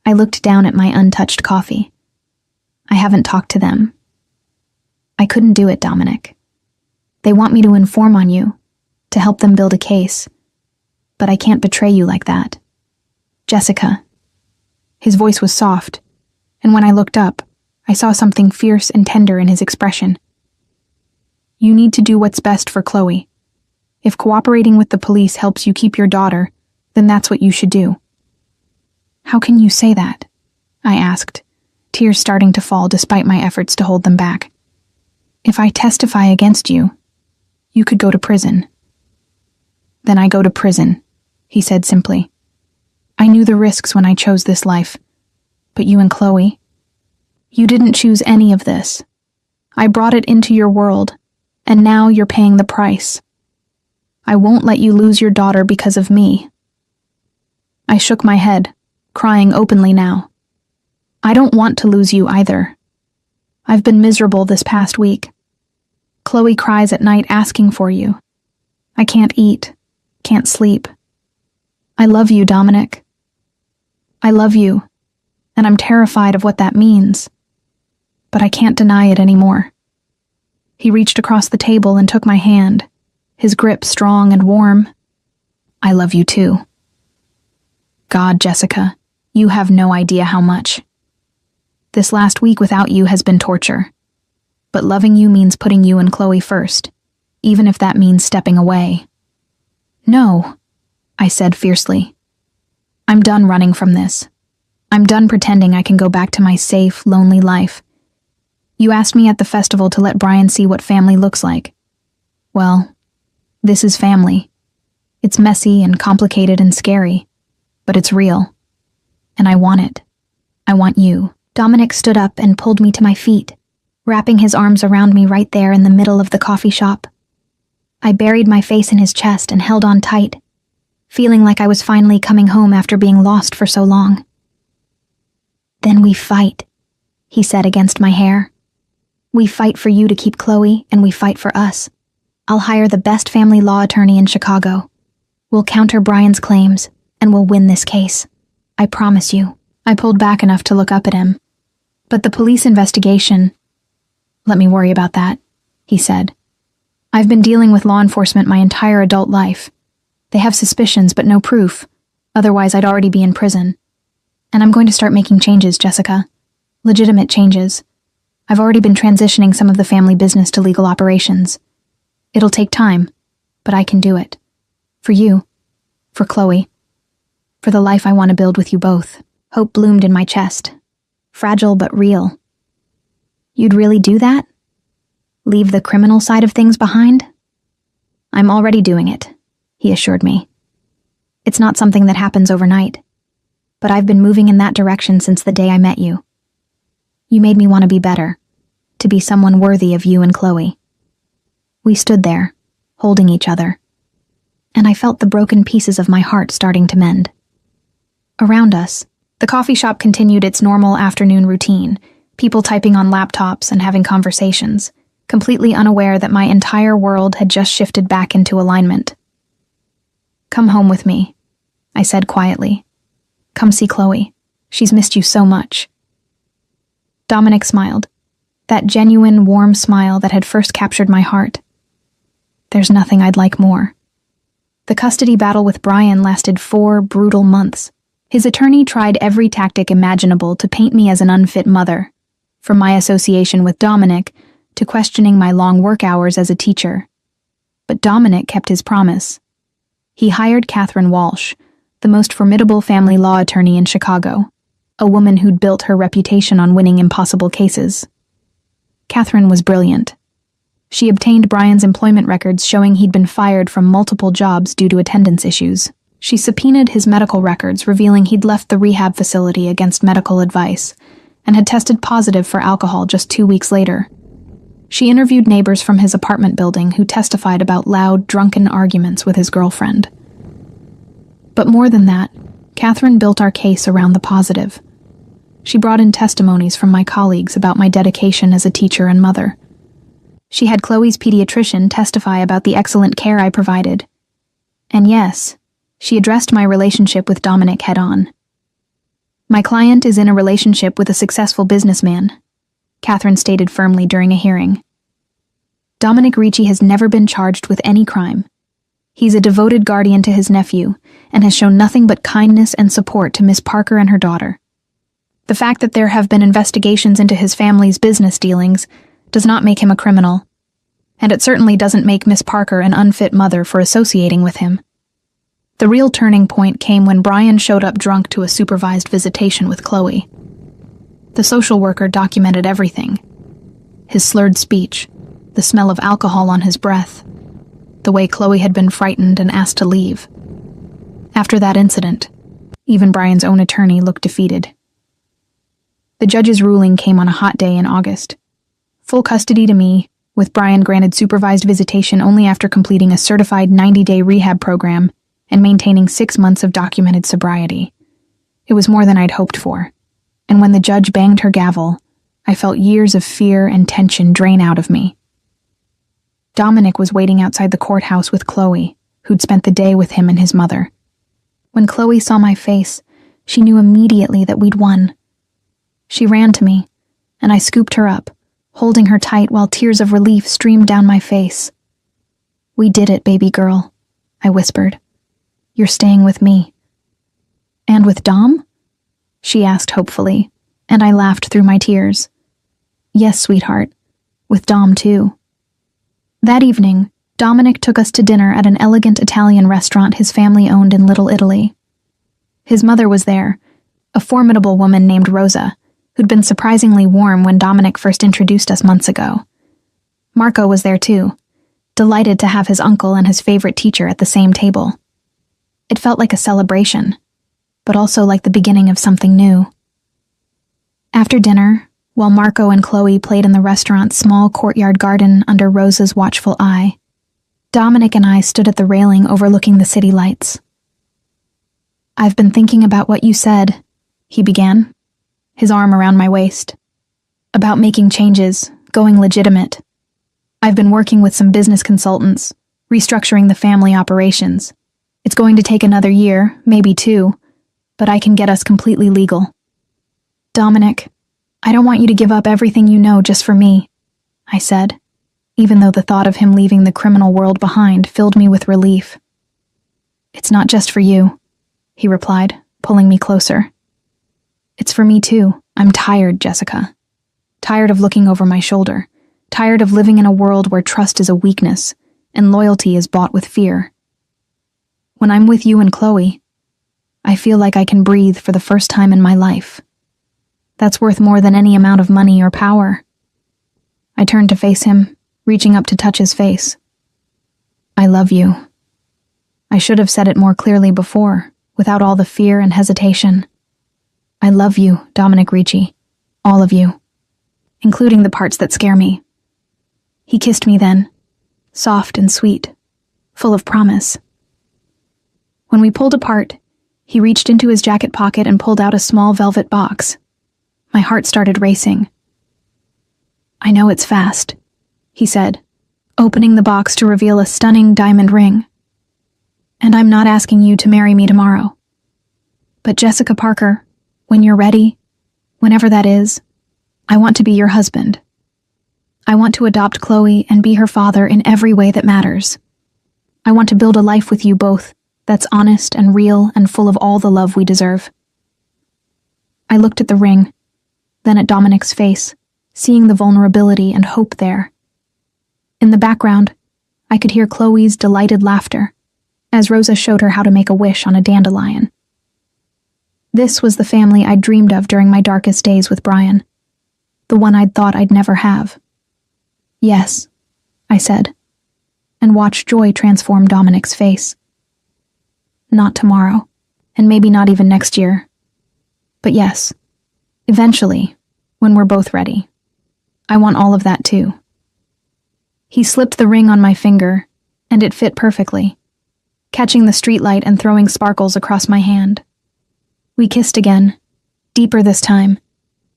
I looked down at my untouched coffee. "I haven't talked to them. I couldn't do it, Dominic. They want me to inform on you, to help them build a case. But I can't betray you like that. Jessica." His voice was soft, and when I looked up, I saw something fierce and tender in his expression. "You need to do what's best for Chloe. If cooperating with the police helps you keep your daughter, then that's what you should do." "How can you say that?" I asked, tears starting to fall despite my efforts to hold them back. If I testify against you, you could go to prison. Then I go to prison, he said simply. I knew the risks when I chose this life. But you and Chloe, you didn't choose any of this. I brought it into your world, and now you're paying the price. I won't let you lose your daughter because of me. I shook my head, crying openly now. I don't want to lose you either. I've been miserable this past week. Chloe cries at night asking for you. I can't eat, can't sleep. I love you, Dominic. I love you, and I'm terrified of what that means. But I can't deny it anymore. He reached across the table and took my hand, his grip strong and warm. I love you too. God, Jessica, you have no idea how much. This last week without you has been torture. But loving you means putting you and Chloe first, even if that means stepping away. No, I said fiercely. I'm done running from this. I'm done pretending I can go back to my safe, lonely life. You asked me at the festival to let Brian see what family looks like. Well, this is family. It's messy and complicated and scary, but it's real. And I want it. I want you. Dominic stood up and pulled me to my feet, wrapping his arms around me right there in the middle of the coffee shop. I buried my face in his chest and held on tight, feeling like I was finally coming home after being lost for so long. Then we fight, he said against my hair. We fight for you to keep Chloe, and we fight for us. I'll hire the best family law attorney in Chicago. We'll counter Brian's claims, and we'll win this case. I promise you. I pulled back enough to look up at him. But the police investigation... Let me worry about that, he said. I've been dealing with law enforcement my entire adult life. They have suspicions but no proof. Otherwise, I'd already be in prison. And I'm going to start making changes, Jessica. Legitimate changes. I've already been transitioning some of the family business to legal operations. It'll take time, but I can do it. For you. For Chloe. For the life I want to build with you both. Hope bloomed in my chest. Fragile but real. You'd really do that? Leave the criminal side of things behind? I'm already doing it, he assured me. It's not something that happens overnight, but I've been moving in that direction since the day I met you. You made me want to be better, to be someone worthy of you and Chloe. We stood there, holding each other, and I felt the broken pieces of my heart starting to mend. Around us, the coffee shop continued its normal afternoon routine, people typing on laptops and having conversations, completely unaware that my entire world had just shifted back into alignment. Come home with me, I said quietly. Come see Chloe. She's missed you so much. Dominic smiled, that genuine, warm smile that had first captured my heart. There's nothing I'd like more. The custody battle with Brian lasted 4 brutal months. His attorney tried every tactic imaginable to paint me as an unfit mother, from my association with Dominic to questioning my long work hours as a teacher. But Dominic kept his promise. He hired Catherine Walsh, the most formidable family law attorney in Chicago, a woman who'd built her reputation on winning impossible cases. Catherine was brilliant. She obtained Brian's employment records showing he'd been fired from multiple jobs due to attendance issues. She subpoenaed his medical records, revealing he'd left the rehab facility against medical advice and had tested positive for alcohol just 2 weeks later. She interviewed neighbors from his apartment building who testified about loud, drunken arguments with his girlfriend. But more than that, Catherine built our case around the positive. She brought in testimonies from my colleagues about my dedication as a teacher and mother. She had Chloe's pediatrician testify about the excellent care I provided. And yes, she addressed my relationship with Dominic head-on. My client is in a relationship with a successful businessman, Catherine stated firmly during a hearing. Dominic Ricci has never been charged with any crime. He's a devoted guardian to his nephew and has shown nothing but kindness and support to Miss Parker and her daughter. The fact that there have been investigations into his family's business dealings does not make him a criminal, and it certainly doesn't make Miss Parker an unfit mother for associating with him. The real turning point came when Brian showed up drunk to a supervised visitation with Chloe. The social worker documented everything. His slurred speech, the smell of alcohol on his breath, the way Chloe had been frightened and asked to leave. After that incident, even Brian's own attorney looked defeated. The judge's ruling came on a hot day in August. Full custody to me, with Brian granted supervised visitation only after completing a certified 90-day rehab program and maintaining 6 months of documented sobriety. It was more than I'd hoped for, and when the judge banged her gavel, I felt years of fear and tension drain out of me. Dominic was waiting outside the courthouse with Chloe, who'd spent the day with him and his mother. When Chloe saw my face, she knew immediately that we'd won. She ran to me, and I scooped her up, holding her tight while tears of relief streamed down my face. "We did it, baby girl," I whispered. "You're staying with me." "And with Dom?" she asked hopefully, and I laughed through my tears. "Yes, sweetheart, with Dom too." That evening, Dominic took us to dinner at an elegant Italian restaurant his family owned in Little Italy. His mother was there, a formidable woman named Rosa, who'd been surprisingly warm when Dominic first introduced us months ago. Marco was there too, delighted to have his uncle and his favorite teacher at the same table. It felt like a celebration, but also like the beginning of something new. After dinner, while Marco and Chloe played in the restaurant's small courtyard garden under Rosa's watchful eye, Dominic and I stood at the railing overlooking the city lights. "I've been thinking about what you said," he began, his arm around my waist. "About making changes, going legitimate. I've been working with some business consultants, restructuring the family operations. It's going to take another year, maybe 2, but I can get us completely legal. Dominic, I don't want you to give up everything you know just for me," I said, even though the thought of him leaving the criminal world behind filled me with relief. "It's not just for you," he replied, pulling me closer. "It's for me too. I'm tired, Jessica. Tired of looking over my shoulder. Tired of living in a world where trust is a weakness and loyalty is bought with fear. When I'm with you and Chloe, I feel like I can breathe for the first time in my life. That's worth more than any amount of money or power." I turned to face him, reaching up to touch his face. "I love you." I should have said it more clearly before, without all the fear and hesitation. "I love you, Dominic Ricci. All of you. Including the parts that scare me." He kissed me then, soft and sweet, full of promise. When we pulled apart, he reached into his jacket pocket and pulled out a small velvet box. My heart started racing. "I know it's fast," he said, opening the box to reveal a stunning diamond ring. "And I'm not asking you to marry me tomorrow. But Jessica Parker, when you're ready, whenever that is, I want to be your husband. I want to adopt Chloe and be her father in every way that matters. I want to build a life with you both that's honest and real and full of all the love we deserve." I looked at the ring, then at Dominic's face, seeing the vulnerability and hope there. In the background, I could hear Chloe's delighted laughter as Rosa showed her how to make a wish on a dandelion. This was the family I'd dreamed of during my darkest days with Brian, the one I'd thought I'd never have. "Yes," I said, and watched joy transform Dominic's face. "Not tomorrow, and maybe not even next year. But yes, eventually, when we're both ready. I want all of that too." He slipped the ring on my finger, and it fit perfectly, catching the streetlight and throwing sparkles across my hand. We kissed again, deeper this time,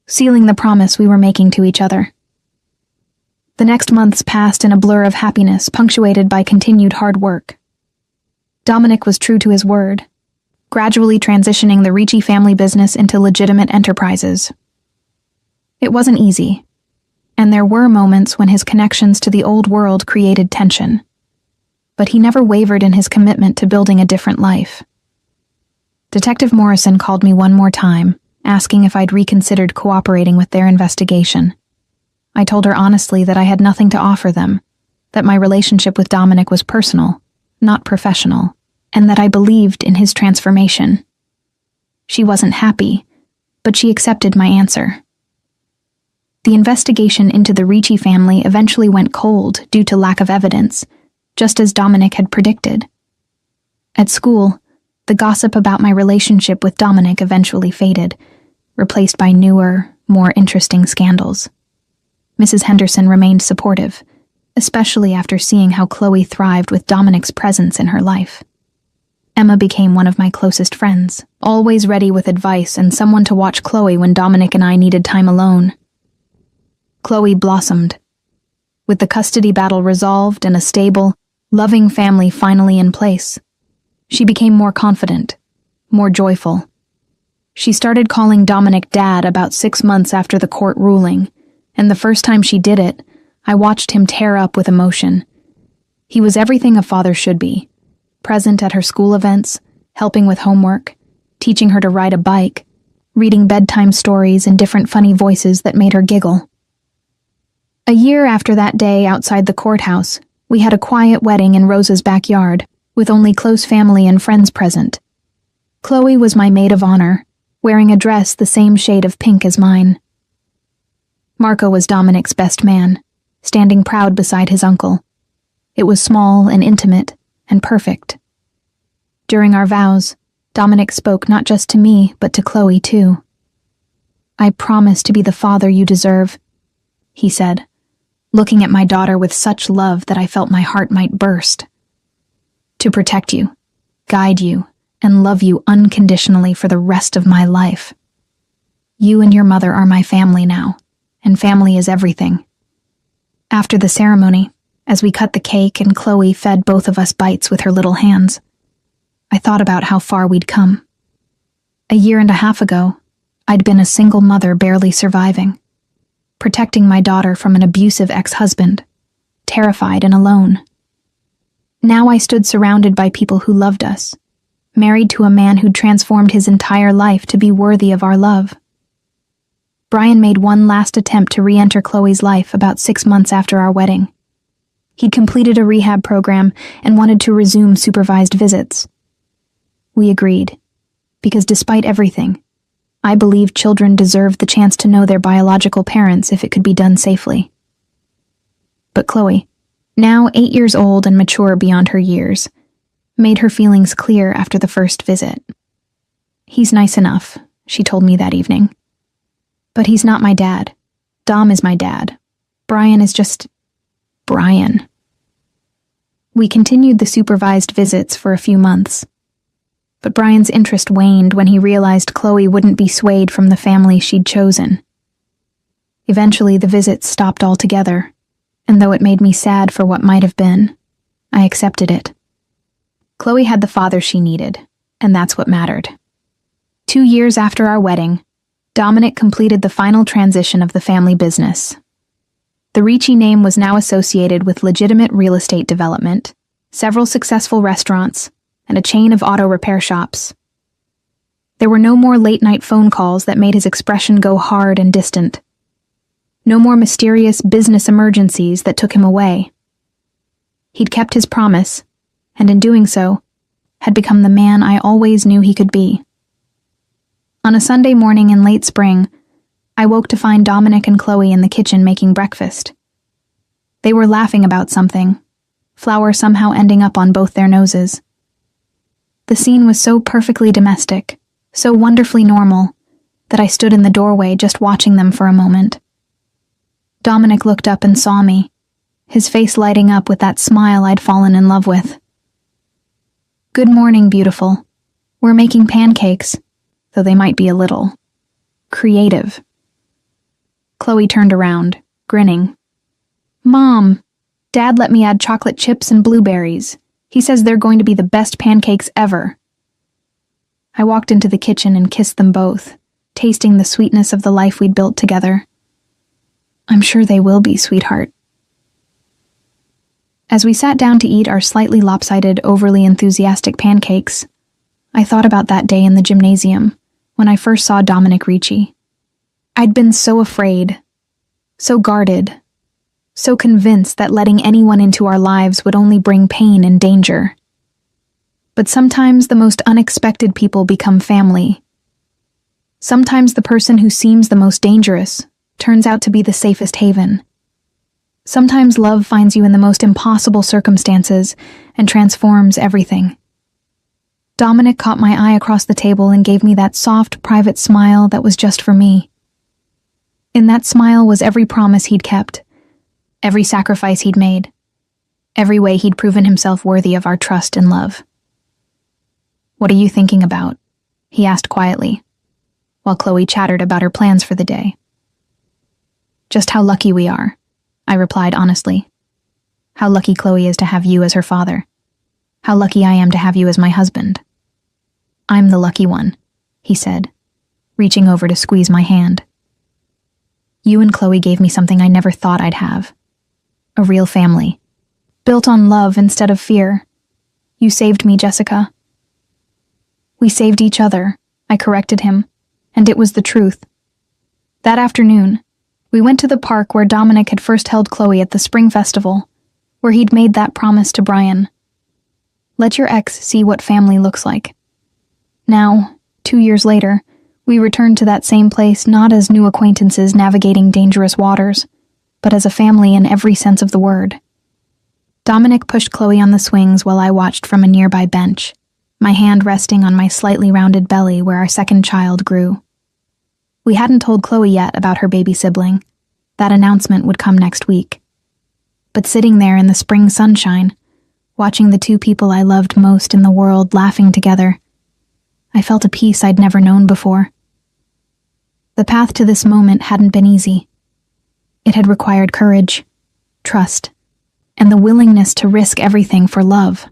sealing the promise we were making to each other. The next months passed in a blur of happiness punctuated by continued hard work. Dominic was true to his word, gradually transitioning the Ricci family business into legitimate enterprises. It wasn't easy, and there were moments when his connections to the old world created tension. But he never wavered in his commitment to building a different life. Detective Morrison called me one more time, asking if I'd reconsidered cooperating with their investigation. I told her honestly that I had nothing to offer them, that my relationship with Dominic was personal, not professional, and that I believed in his transformation. She wasn't happy, but she accepted my answer. The investigation into the Ricci family eventually went cold due to lack of evidence, just as Dominic had predicted. At school, the gossip about my relationship with Dominic eventually faded, replaced by newer, more interesting scandals. Mrs. Henderson remained supportive, especially after seeing how Chloe thrived with Dominic's presence in her life. Emma became one of my closest friends, always ready with advice and someone to watch Chloe when Dominic and I needed time alone. Chloe blossomed. With the custody battle resolved and a stable, loving family finally in place, she became more confident, more joyful. She started calling Dominic Dad about 6 months after the court ruling, and the first time she did it, I watched him tear up with emotion. He was everything a father should be, present at her school events, helping with homework, teaching her to ride a bike, reading bedtime stories in different funny voices that made her giggle. A year after that day outside the courthouse, we had a quiet wedding in Rosa's backyard, with only close family and friends present. Chloe was my maid of honor, wearing a dress the same shade of pink as mine. Marco was Dominic's best man, standing proud beside his uncle. It was small and intimate, and perfect. During our vows, Dominic spoke not just to me, but to Chloe too. "I promise to be the father you deserve," he said, looking at my daughter with such love that I felt my heart might burst. "To protect you, guide you, and love you unconditionally for the rest of my life. You and your mother are my family now, and family is everything." After the ceremony, as we cut the cake and Chloe fed both of us bites with her little hands, I thought about how far we'd come. A year and a half ago, I'd been a single mother barely surviving, protecting my daughter from an abusive ex-husband, terrified and alone. Now I stood surrounded by people who loved us, married to a man who'd transformed his entire life to be worthy of our love. Brian made one last attempt to re-enter Chloe's life about 6 months after our wedding. He'd completed a rehab program and wanted to resume supervised visits. We agreed, because despite everything, I believed children deserved the chance to know their biological parents if it could be done safely. But Chloe, now 8 years old and mature beyond her years, made her feelings clear after the first visit. "He's nice enough," she told me that evening. "But he's not my dad. Dom is my dad. Brian is just Brian." We continued the supervised visits for a few months. But Brian's interest waned when he realized Chloe wouldn't be swayed from the family she'd chosen. Eventually, the visits stopped altogether, and though it made me sad for what might have been, I accepted it. Chloe had the father she needed, and that's what mattered. 2 years after our wedding, Dominic completed the final transition of the family business. The Ricci name was now associated with legitimate real estate development, several successful restaurants, and a chain of auto repair shops. There were no more late-night phone calls that made his expression go hard and distant. No more mysterious business emergencies that took him away. He'd kept his promise, and in doing so, had become the man I always knew he could be. On a Sunday morning in late spring, I woke to find Dominic and Chloe in the kitchen making breakfast. They were laughing about something, flour somehow ending up on both their noses. The scene was so perfectly domestic, so wonderfully normal, that I stood in the doorway just watching them for a moment. Dominic looked up and saw me, his face lighting up with that smile I'd fallen in love with. "Good morning, beautiful. We're making pancakes, though they might be a little creative." Chloe turned around, grinning. "Mom, Dad let me add chocolate chips and blueberries. He says they're going to be the best pancakes ever." I walked into the kitchen and kissed them both, tasting the sweetness of the life we'd built together. "I'm sure they will be, sweetheart." As we sat down to eat our slightly lopsided, overly enthusiastic pancakes, I thought about that day in the gymnasium, when I first saw Dominic Ricci. I'd been so afraid, so guarded, so convinced that letting anyone into our lives would only bring pain and danger. But sometimes the most unexpected people become family. Sometimes the person who seems the most dangerous turns out to be the safest haven. Sometimes love finds you in the most impossible circumstances and transforms everything. Dominic caught my eye across the table and gave me that soft, private smile that was just for me. In that smile was every promise he'd kept, every sacrifice he'd made, every way he'd proven himself worthy of our trust and love. "What are you thinking about?" he asked quietly, while Chloe chattered about her plans for the day. "Just how lucky we are," I replied honestly. "How lucky Chloe is to have you as her father. How lucky I am to have you as my husband." "I'm the lucky one," he said, reaching over to squeeze my hand. "You and Chloe gave me something I never thought I'd have. A real family, built on love instead of fear. You saved me, Jessica." "We saved each other," I corrected him, and it was the truth. That afternoon, we went to the park where Dominic had first held Chloe at the spring festival, where he'd made that promise to Brian. "Let your ex see what family looks like." Now, 2 years later, we returned to that same place not as new acquaintances navigating dangerous waters, but as a family in every sense of the word. Dominic pushed Chloe on the swings while I watched from a nearby bench, my hand resting on my slightly rounded belly where our second child grew. We hadn't told Chloe yet about her baby sibling. That announcement would come next week. But sitting there in the spring sunshine, watching the two people I loved most in the world laughing together, I felt a peace I'd never known before. The path to this moment hadn't been easy. It had required courage, trust, and the willingness to risk everything for love.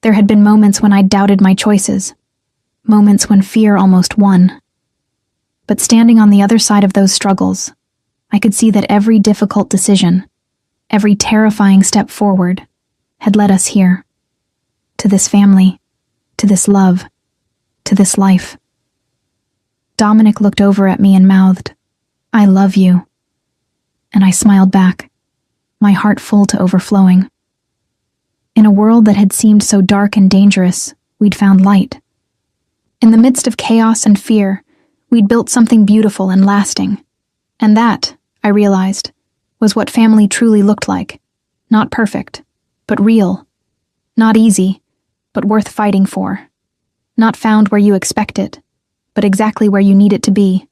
There had been moments when I'd doubted my choices, moments when fear almost won. But standing on the other side of those struggles, I could see that every difficult decision, every terrifying step forward, had led us here. To this family, to this love, to this life. Dominic looked over at me and mouthed, "I love you." And I smiled back, my heart full to overflowing. In a world that had seemed so dark and dangerous, we'd found light. In the midst of chaos and fear, we'd built something beautiful and lasting. And that, I realized, was what family truly looked like. Not perfect, but real. Not easy, but worth fighting for. Not found where you expect it, but exactly where you need it to be.